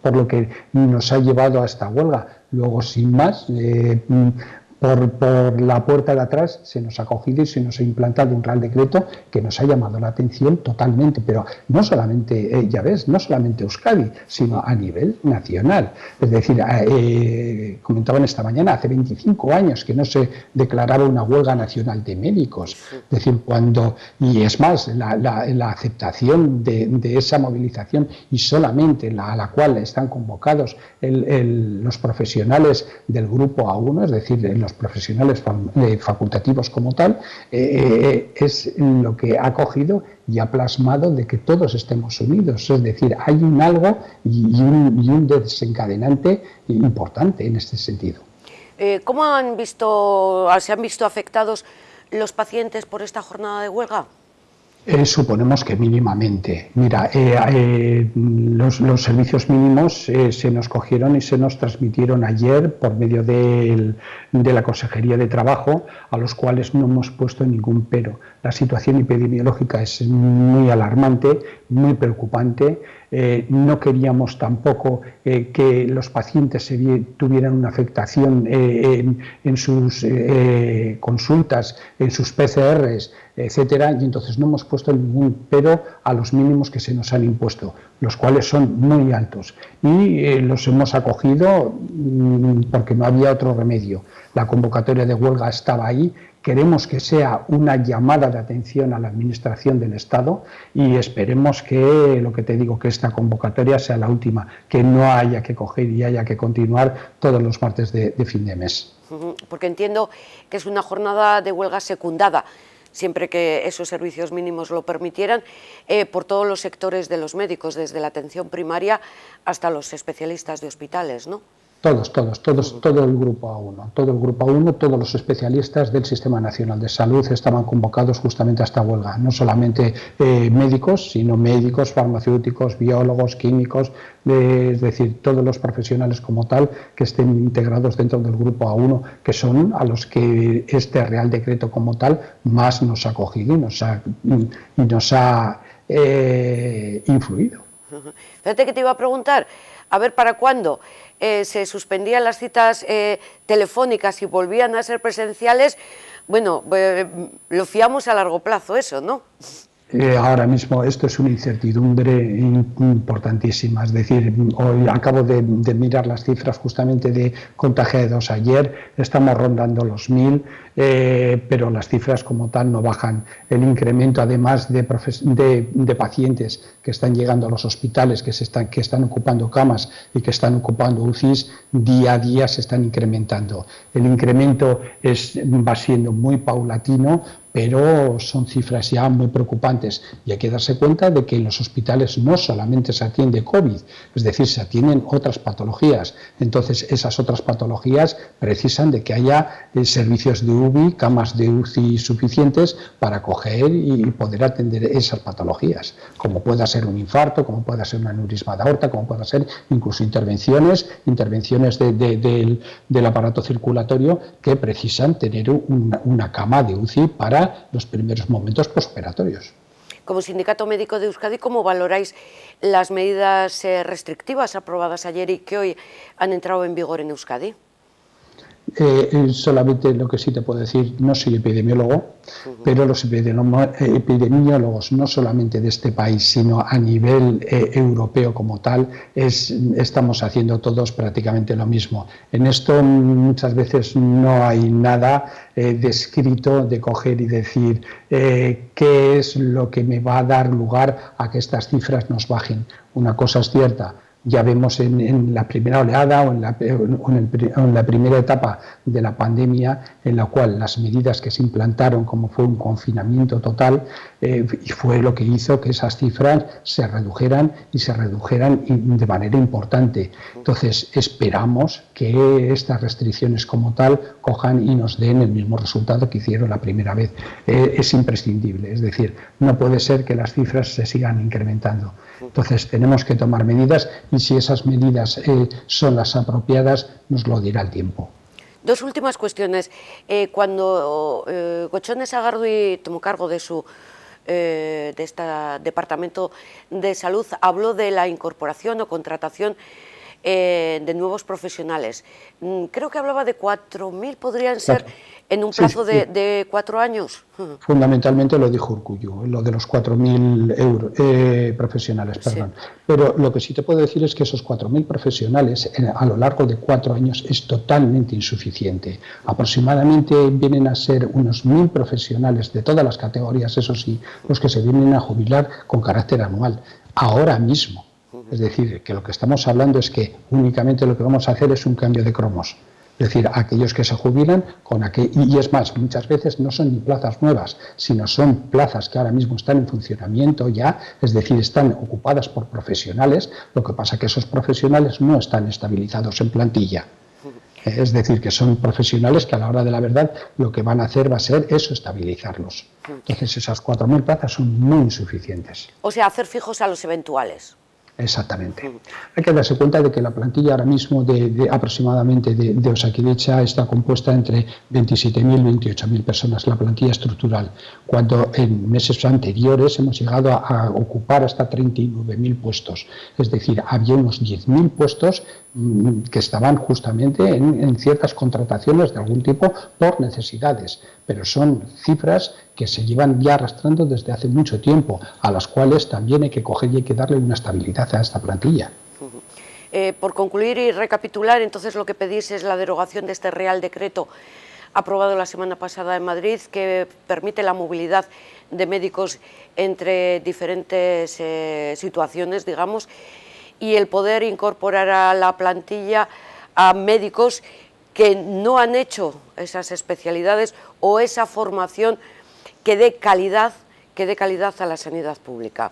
por lo que nos ha llevado a esta huelga. Luego, sin más, por la puerta de atrás se nos ha cogido y se nos ha implantado un Real Decreto que nos ha llamado la atención totalmente, pero no solamente, no solamente Euskadi, sino a nivel nacional. Es decir, comentaban esta mañana, hace 25 años que no se declaraba una huelga nacional de médicos. Es decir, y es más, la aceptación de esa movilización y solamente a la cual están convocados los profesionales del grupo A1, es decir, los profesionales facultativos como tal, es lo que ha cogido y ha plasmado de que todos estemos unidos. Es decir, hay un algo y un desencadenante importante en este sentido. ¿Cómo se han visto afectados los pacientes por esta jornada de huelga? Suponemos que mínimamente. Mira, los servicios mínimos se nos cogieron y se nos transmitieron ayer por medio de la Consejería de Trabajo, a los cuales no hemos puesto ningún pero. La situación epidemiológica es muy alarmante, muy preocupante. No queríamos tampoco que los pacientes tuvieran una afectación en sus consultas, en sus PCRs, etcétera, y entonces no hemos puesto ningún pero a los mínimos que se nos han impuesto, los cuales son muy altos, y los hemos acogido porque no había otro remedio. La convocatoria de huelga estaba ahí. Queremos que sea una llamada de atención a la Administración del Estado y esperemos que, lo que te digo, que esta convocatoria sea la última, que no haya que coger y haya que continuar todos los martes de fin de mes. Porque entiendo que es una jornada de huelga secundada, siempre que esos servicios mínimos lo permitieran, por todos los sectores de los médicos, desde la atención primaria hasta los especialistas de hospitales, ¿no? Todo el grupo A1, todos los especialistas del Sistema Nacional de Salud estaban convocados justamente a esta huelga. No solamente médicos, sino médicos, farmacéuticos, biólogos, químicos, es decir, todos los profesionales como tal que estén integrados dentro del grupo A1, que son a los que este Real Decreto como tal más nos ha cogido y nos ha influido. Fíjate que te iba a preguntar, a ver, ¿para cuándo se suspendían las citas telefónicas y volvían a ser presenciales? Bueno, lo fiamos a largo plazo eso, ¿no? Ahora mismo esto es una incertidumbre importantísima. Es decir, hoy acabo de mirar las cifras justamente de contagiados ayer, estamos rondando los 1000, pero las cifras como tal no bajan. El incremento, además de pacientes que están llegando a los hospitales, que están ocupando camas y que están ocupando UCIs, día a día se están incrementando. El incremento va siendo muy paulatino, pero son cifras ya muy preocupantes y hay que darse cuenta de que en los hospitales no solamente se atiende COVID, es decir, se atienden otras patologías. Entonces, esas otras patologías precisan de que haya servicios de UBI, camas de UCI suficientes para coger y poder atender esas patologías, como pueda ser un infarto, como pueda ser un aneurisma de aorta, como pueda ser incluso intervenciones del aparato circulatorio que precisan tener una cama de UCI para los primeros momentos postoperatorios. Como Sindicato Médico de Euskadi, ¿cómo valoráis las medidas restrictivas aprobadas ayer y que hoy han entrado en vigor en Euskadi? Solamente lo que sí te puedo decir, no soy epidemiólogo, pero los epidemiólogos, no solamente de este país, sino a nivel europeo como tal, estamos haciendo todos prácticamente lo mismo. En esto muchas veces no hay nada descrito de coger y decir qué es lo que me va a dar lugar a que estas cifras nos bajen. Una cosa es cierta. Ya vemos en la primera oleada o en la primera etapa de la pandemia, en la cual las medidas que se implantaron, como fue un confinamiento total, fue lo que hizo que esas cifras se redujeran de manera importante. Entonces, esperamos que estas restricciones como tal cojan y nos den el mismo resultado que hicieron la primera vez. Es imprescindible, es decir, no puede ser que las cifras se sigan incrementando. Entonces, tenemos que tomar medidas y si esas medidas son las apropiadas, nos lo dirá el tiempo. Dos últimas cuestiones. Cuando Gotzone Sagardui tomó cargo de este Departamento de Salud, habló de la incorporación o contratación de nuevos profesionales. Creo que hablaba de 4.000, podrían ser en un plazo de 4 años. Fundamentalmente lo dijo Urkullu, lo de los 4.000 profesionales, perdón. Pero lo que sí te puedo decir es que esos 4.000 profesionales a lo largo de 4 años es totalmente insuficiente. Aproximadamente vienen a ser unos 1.000 profesionales de todas las categorías, eso sí, los que se vienen a jubilar con carácter anual, ahora mismo. Es decir, que lo que estamos hablando es que únicamente lo que vamos a hacer es un cambio de cromos. Es decir, aquellos que se jubilan, y es más, muchas veces no son ni plazas nuevas, sino son plazas que ahora mismo están en funcionamiento ya, es decir, están ocupadas por profesionales, lo que pasa es que esos profesionales no están estabilizados en plantilla. Es decir, que son profesionales que a la hora de la verdad lo que van a hacer va a ser eso, estabilizarlos. Entonces esas 4.000 plazas son muy insuficientes. O sea, hacer fijos a los eventuales. Exactamente. Hay que darse cuenta de que la plantilla ahora mismo aproximadamente de Osakidetza está compuesta entre 27.000 y 28.000 personas, la plantilla estructural, cuando en meses anteriores hemos llegado a ocupar hasta 39.000 puestos. Es decir, había unos 10.000 puestos que estaban justamente en ciertas contrataciones de algún tipo por necesidades, pero son cifras que se llevan ya arrastrando desde hace mucho tiempo, a las cuales también hay que coger y hay que darle una estabilidad a esta plantilla. Por concluir y recapitular, entonces lo que pedís es la derogación de este Real Decreto aprobado la semana pasada en Madrid, que permite la movilidad de médicos entre diferentes situaciones, digamos, y el poder incorporar a la plantilla a médicos que no han hecho esas especialidades o esa formación que dé calidad a la sanidad pública.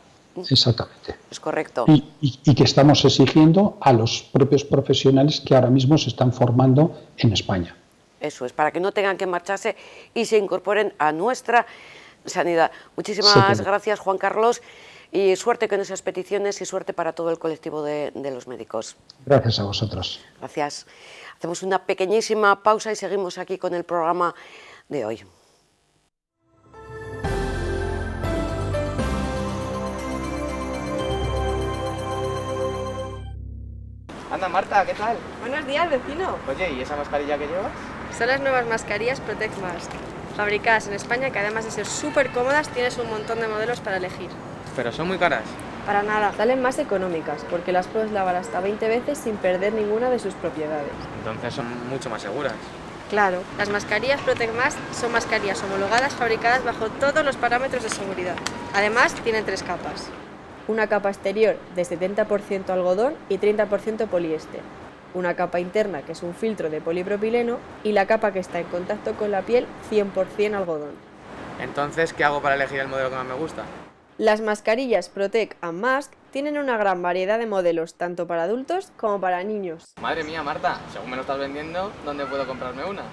Exactamente. Es correcto. Y que estamos exigiendo a los propios profesionales que ahora mismo se están formando en España. Eso es, para que no tengan que marcharse y se incorporen a nuestra sanidad. Muchísimas gracias, Juan Carlos, y suerte con esas peticiones y suerte para todo el colectivo de los médicos. Gracias a vosotros. Gracias. Hacemos una pequeñísima pausa y seguimos aquí con el programa de hoy. Anda, Marta, ¿qué tal? Buenos días, vecino. Oye, ¿y esa mascarilla que llevas? Son las nuevas mascarillas Protect Mask, fabricadas en España, que además de ser súper cómodas, tienes un montón de modelos para elegir. Pero son muy caras. Para nada, salen más económicas, porque las puedes lavar hasta 20 veces sin perder ninguna de sus propiedades. Entonces son mucho más seguras. Claro, las mascarillas Protect Mask son mascarillas homologadas, fabricadas bajo todos los parámetros de seguridad. Además, tienen 3 capas. Una capa exterior de 70% algodón y 30% poliéster. Una capa interna, que es un filtro de polipropileno, y la capa que está en contacto con la piel, 100% algodón. Entonces, ¿qué hago para elegir el modelo que más me gusta? Las mascarillas Protect and Mask tienen una gran variedad de modelos, tanto para adultos como para niños. Madre mía, Marta, según me lo estás vendiendo, ¿dónde puedo comprarme una?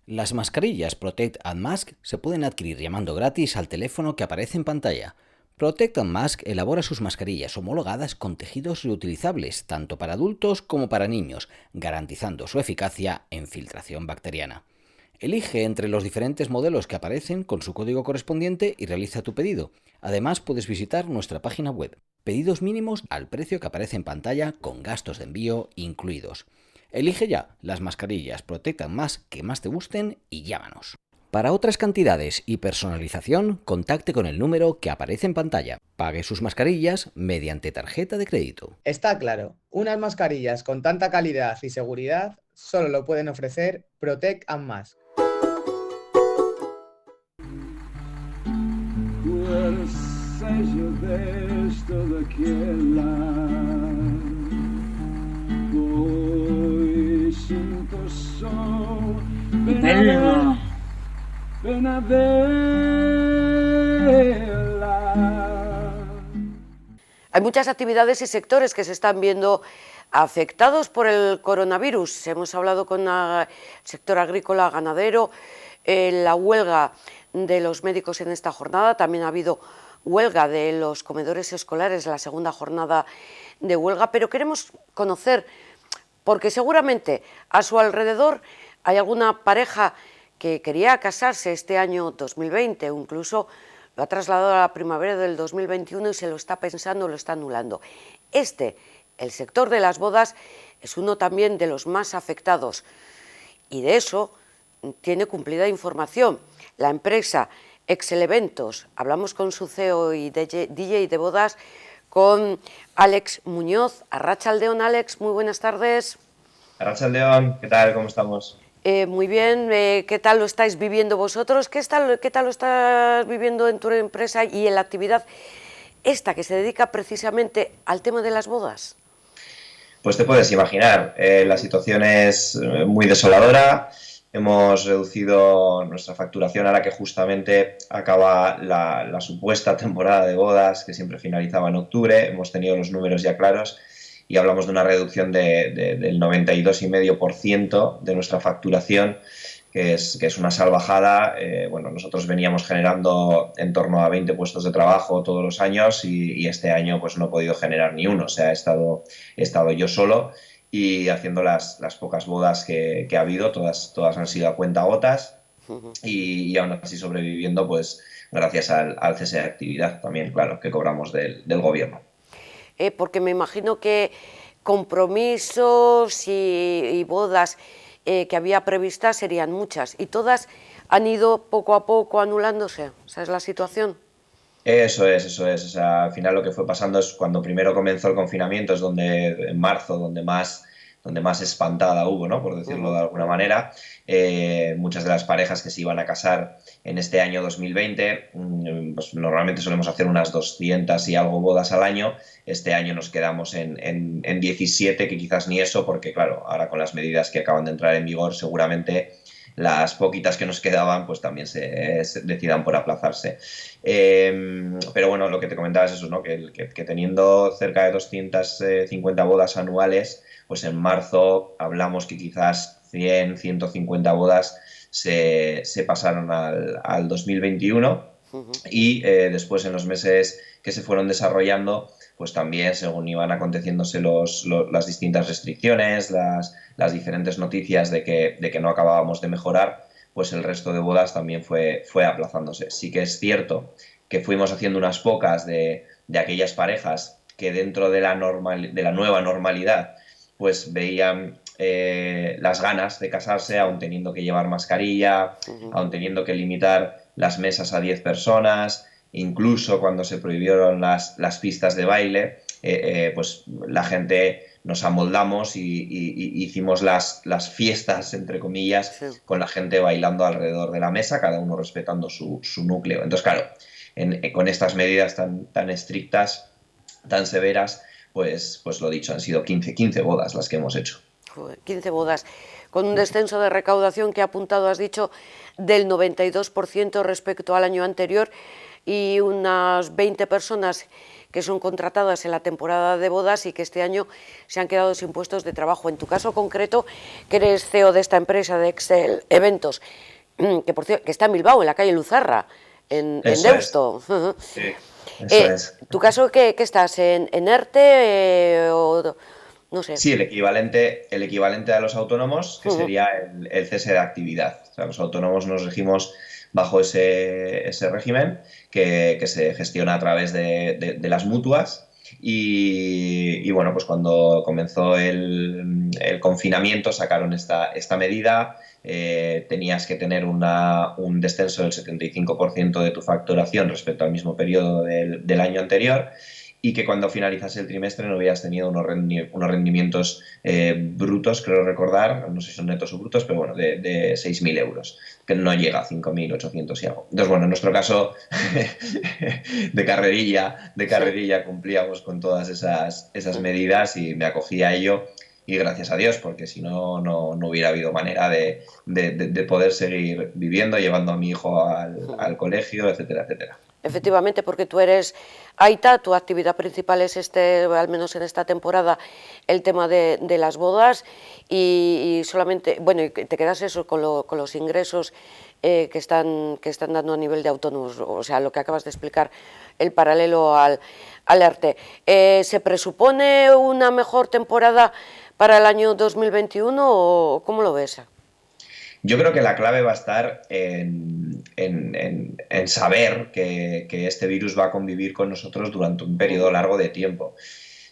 Las mascarillas Protect and Mask se pueden adquirir llamando gratis al teléfono que aparece en pantalla. Protect and Mask elabora sus mascarillas homologadas con tejidos reutilizables, tanto para adultos como para niños, garantizando su eficacia en filtración bacteriana. Elige entre los diferentes modelos que aparecen con su código correspondiente y realiza tu pedido. Además, puedes visitar nuestra página web. Pedidos mínimos al precio que aparece en pantalla con gastos de envío incluidos. Elige ya las mascarillas Protect and Mask que más te gusten y llámanos. Para otras cantidades y personalización, contacte con el número que aparece en pantalla. Pague sus mascarillas mediante tarjeta de crédito. Está claro, unas mascarillas con tanta calidad y seguridad solo lo pueden ofrecer Protect and Mask. Hay muchas actividades y sectores que se están viendo afectados por el coronavirus. Hemos hablado con el sector agrícola, ganadero, la huelga de los médicos en esta jornada. También ha habido huelga de los comedores escolares, la segunda jornada de huelga, pero queremos conocer, porque seguramente a su alrededor hay alguna pareja que quería casarse este año 2020, o incluso lo ha trasladado a la primavera del 2021 y se lo está pensando, lo está anulando. El sector de las bodas, es uno también de los más afectados y de eso tiene cumplida información. La empresa Excel Eventos, hablamos con su CEO y DJ de bodas, con Alex Muñoz. Arratsaldeon, Alex, muy buenas tardes. Arratsaldeon, ¿qué tal? ¿Cómo estamos? Muy bien, ¿qué tal lo estáis viviendo vosotros? ¿Qué tal lo estás viviendo en tu empresa y en la actividad esta que se dedica precisamente al tema de las bodas? Pues te puedes imaginar, la situación es muy desoladora. Hemos reducido nuestra facturación ahora que justamente acaba la supuesta temporada de bodas que siempre finalizaba en octubre. Hemos tenido los números ya claros y hablamos de una reducción del 92,5% de nuestra facturación, que es una salvajada. Bueno, nosotros veníamos generando en torno a 20 puestos de trabajo todos los años y este año pues no he podido generar ni uno. O sea, he estado yo solo y haciendo las pocas bodas que ha habido, todas han sido a cuentagotas y aún así sobreviviendo pues gracias al cese de actividad también, claro, que cobramos del gobierno. Porque me imagino que compromisos y bodas que había previstas serían muchas y todas han ido poco a poco anulándose. ¿Esa es la situación? Eso es. O sea, al final lo que fue pasando es cuando primero comenzó el confinamiento, es en marzo, donde más espantada hubo, ¿no? Por decirlo de alguna manera. Muchas de las parejas que se iban a casar en este año 2020, pues normalmente solemos hacer unas 200 y algo bodas al año. Este año nos quedamos en 17, que quizás ni eso, porque claro, ahora con las medidas que acaban de entrar en vigor, seguramente las poquitas que nos quedaban pues también se decidan por aplazarse. Pero bueno, lo que te comentaba es eso, ¿no? Que teniendo cerca de 250 bodas anuales, pues en marzo hablamos que quizás 100, 150 bodas se pasaron al 2021 y después en los meses que se fueron desarrollando, pues también según iban aconteciéndose las distintas restricciones, las diferentes noticias de que no acabábamos de mejorar, pues el resto de bodas también fue aplazándose. Sí que es cierto que fuimos haciendo unas pocas de aquellas parejas que dentro de la nueva normalidad pues veían las ganas de casarse, aún teniendo que llevar mascarilla, aún teniendo que limitar las mesas a 10 personas, incluso cuando se prohibieron las pistas de baile, pues la gente nos amoldamos y hicimos las fiestas, entre comillas, con la gente bailando alrededor de la mesa, cada uno respetando su núcleo. Entonces, claro, con estas medidas tan estrictas, tan severas, pues lo dicho, han sido 15 bodas las que hemos hecho. 15 bodas, con un descenso de recaudación que ha apuntado, has dicho, del 92% respecto al año anterior, y unas 20 personas que son contratadas en la temporada de bodas y que este año se han quedado sin puestos de trabajo. En tu caso concreto, que eres CEO de esta empresa de Excel Eventos, que por cierto, que está en Bilbao, en la calle Luzarra, en Deusto. Sí, eso es. ¿Tu caso qué estás? ¿En ERTE o no sé? Sí, el equivalente a los autónomos, que sería el cese de actividad. O sea, los autónomos nos regimos bajo ese régimen que se gestiona a través de las mutuas. Y bueno, pues cuando comenzó el confinamiento sacaron esta medida. Tenías que tener un descenso del 75% de tu facturación respecto al mismo periodo del año anterior, y que cuando finalizase el trimestre no hubieras tenido unos rendimientos brutos, creo recordar, no sé si son netos o brutos, pero bueno, de 6.000 euros, que no llega a 5.800 y algo. Entonces, bueno, en nuestro caso de carrerilla cumplíamos con todas esas medidas y me acogí a ello. Y gracias a Dios, porque si no, no hubiera habido manera de poder seguir viviendo, llevando a mi hijo al colegio, etcétera, etcétera. Efectivamente, porque tú eres aita, tu actividad principal es al menos en esta temporada, el tema de las bodas, y solamente, bueno, y te quedas eso con los ingresos que están dando a nivel de autónomos, o sea, lo que acabas de explicar, el paralelo al ERTE. ¿Se presupone una mejor temporada para el año 2021 o cómo lo ves? Yo creo que la clave va a estar en saber que este virus va a convivir con nosotros durante un periodo largo de tiempo.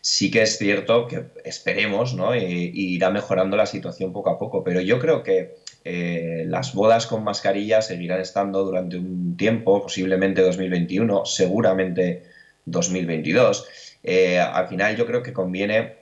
Sí que es cierto que esperemos, ¿no? y irá mejorando la situación poco a poco, pero yo creo que las bodas con mascarilla seguirán estando durante un tiempo, posiblemente 2021, seguramente 2022. Al final yo creo que conviene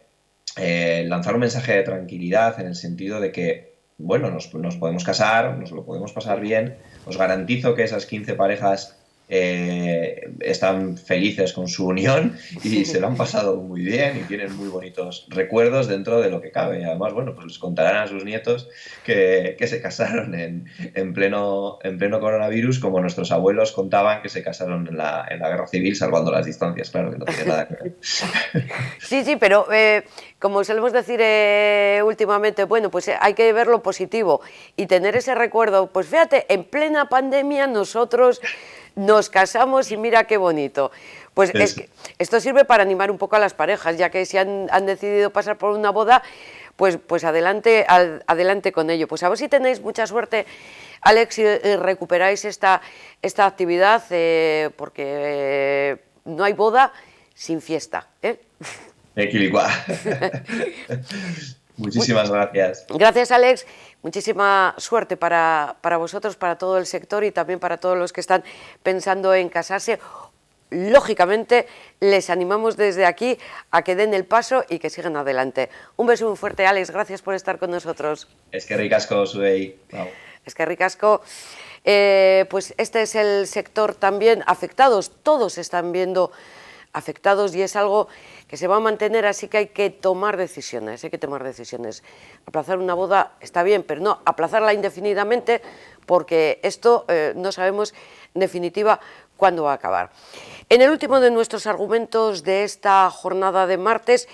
lanzar un mensaje de tranquilidad en el sentido de que, bueno, nos podemos casar, nos lo podemos pasar bien. Os garantizo que esas 15 parejas están felices con su unión y se lo han pasado muy bien y tienen muy bonitos recuerdos dentro de lo que cabe. Y además, bueno, pues les contarán a sus nietos que se casaron en pleno coronavirus, como nuestros abuelos contaban que se casaron en la guerra civil salvando las distancias. Claro que no tiene nada que ver. Sí, pero como solemos decir últimamente, bueno, pues hay que ver lo positivo y tener ese recuerdo. Pues fíjate, en plena pandemia nosotros nos casamos y mira qué bonito. Pues es que esto sirve para animar un poco a las parejas, ya que si han decidido pasar por una boda, pues adelante con ello. Pues a ver si tenéis mucha suerte, Alex, y recuperáis esta actividad, porque no hay boda sin fiesta, ¿eh? Equilicua. Muchísimas gracias. Gracias, Alex. Muchísima suerte para vosotros, para todo el sector y también para todos los que están pensando en casarse. Lógicamente, les animamos desde aquí a que den el paso y que sigan adelante. Un beso muy fuerte, Alex. Gracias por estar con nosotros. Eskerrik asko, zuei. Eskerrik asko. Pues este es el sector también afectados. Todos se están viendo afectados y es algo que se va a mantener, así que hay que tomar decisiones, Aplazar una boda está bien, pero no aplazarla indefinidamente, porque esto no sabemos en definitiva cuándo va a acabar. En el último de nuestros argumentos de esta jornada de martes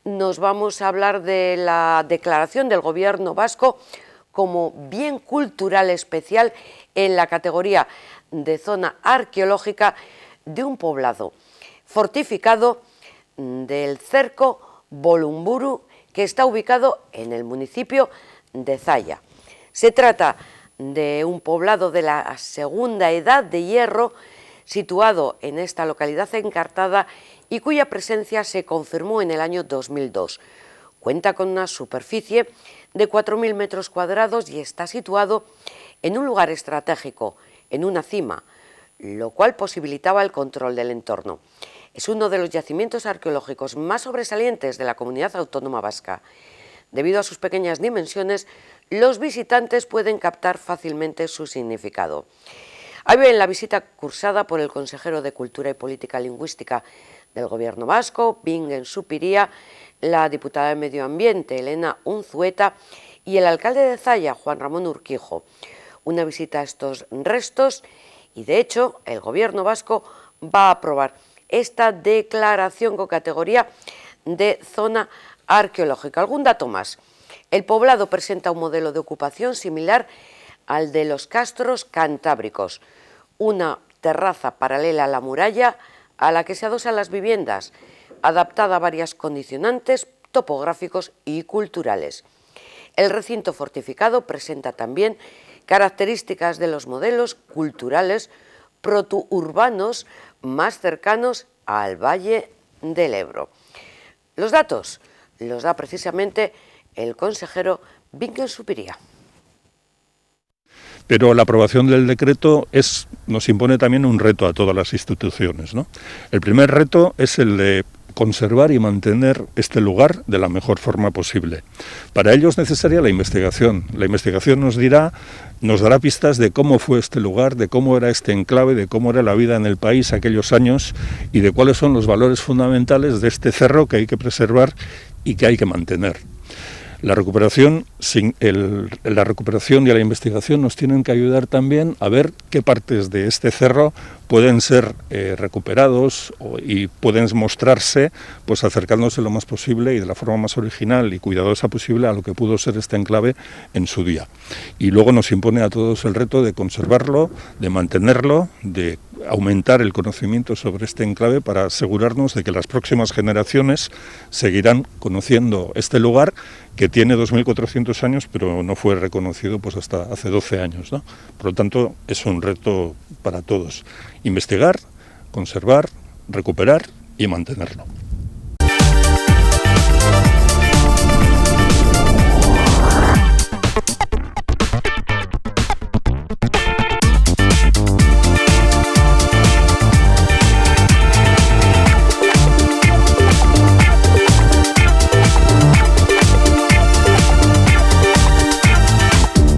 nos vamos a hablar de la declaración del Gobierno vasco como bien cultural especial en la categoría de zona arqueológica de un poblado fortificado del cerco Bolumburu, que está ubicado en el municipio de Zalla. Se trata de un poblado de la Segunda Edad de Hierro, situado en esta localidad encartada y cuya presencia se confirmó en el año 2002. Cuenta con una superficie de 4.000 metros cuadrados y está situado en un lugar estratégico, en una cima, lo cual posibilitaba el control del entorno. Es uno de los yacimientos arqueológicos más sobresalientes de la comunidad autónoma vasca. Debido a sus pequeñas dimensiones, los visitantes pueden captar fácilmente su significado. Ahí ven la visita cursada por el consejero de Cultura y Política Lingüística del Gobierno vasco, Bingen Zupiria, la diputada de Medio Ambiente, Elena Unzueta, y el alcalde de Zalla, Juan Ramón Urquijo. Una visita a estos restos y, de hecho, el Gobierno vasco va a aprobar esta declaración con categoría de zona arqueológica. ¿Algún dato más? El poblado presenta un modelo de ocupación similar al de los castros cantábricos, una terraza paralela a la muralla a la que se adosan las viviendas, adaptada a varias condicionantes topográficos y culturales. El recinto fortificado presenta también características de los modelos culturales protourbanos más cercanos al Valle del Ebro. Los datos los da precisamente el consejero Vinken Supiria. Pero la aprobación del decreto nos impone también un reto a todas las instituciones, ¿no? El primer reto es el de conservar y mantener este lugar de la mejor forma posible. Para ello es necesaria la investigación. La investigación nos dará pistas de cómo fue este lugar, de cómo era este enclave, de cómo era la vida en el país aquellos años y de cuáles son los valores fundamentales de este cerro que hay que preservar y que hay que mantener. La recuperación y la investigación nos tienen que ayudar también a ver qué partes de este cerro pueden ser recuperados y pueden mostrarse pues acercándose lo más posible y de la forma más original y cuidadosa posible a lo que pudo ser este enclave en su día. Y luego nos impone a todos el reto de conservarlo, de mantenerlo, de aumentar el conocimiento sobre este enclave para asegurarnos de que las próximas generaciones seguirán conociendo este lugar que tiene 2.400 años, pero no fue reconocido pues hasta hace 12 años, ¿no? Por lo tanto, es un reto para todos. Investigar, conservar, recuperar y mantenerlo.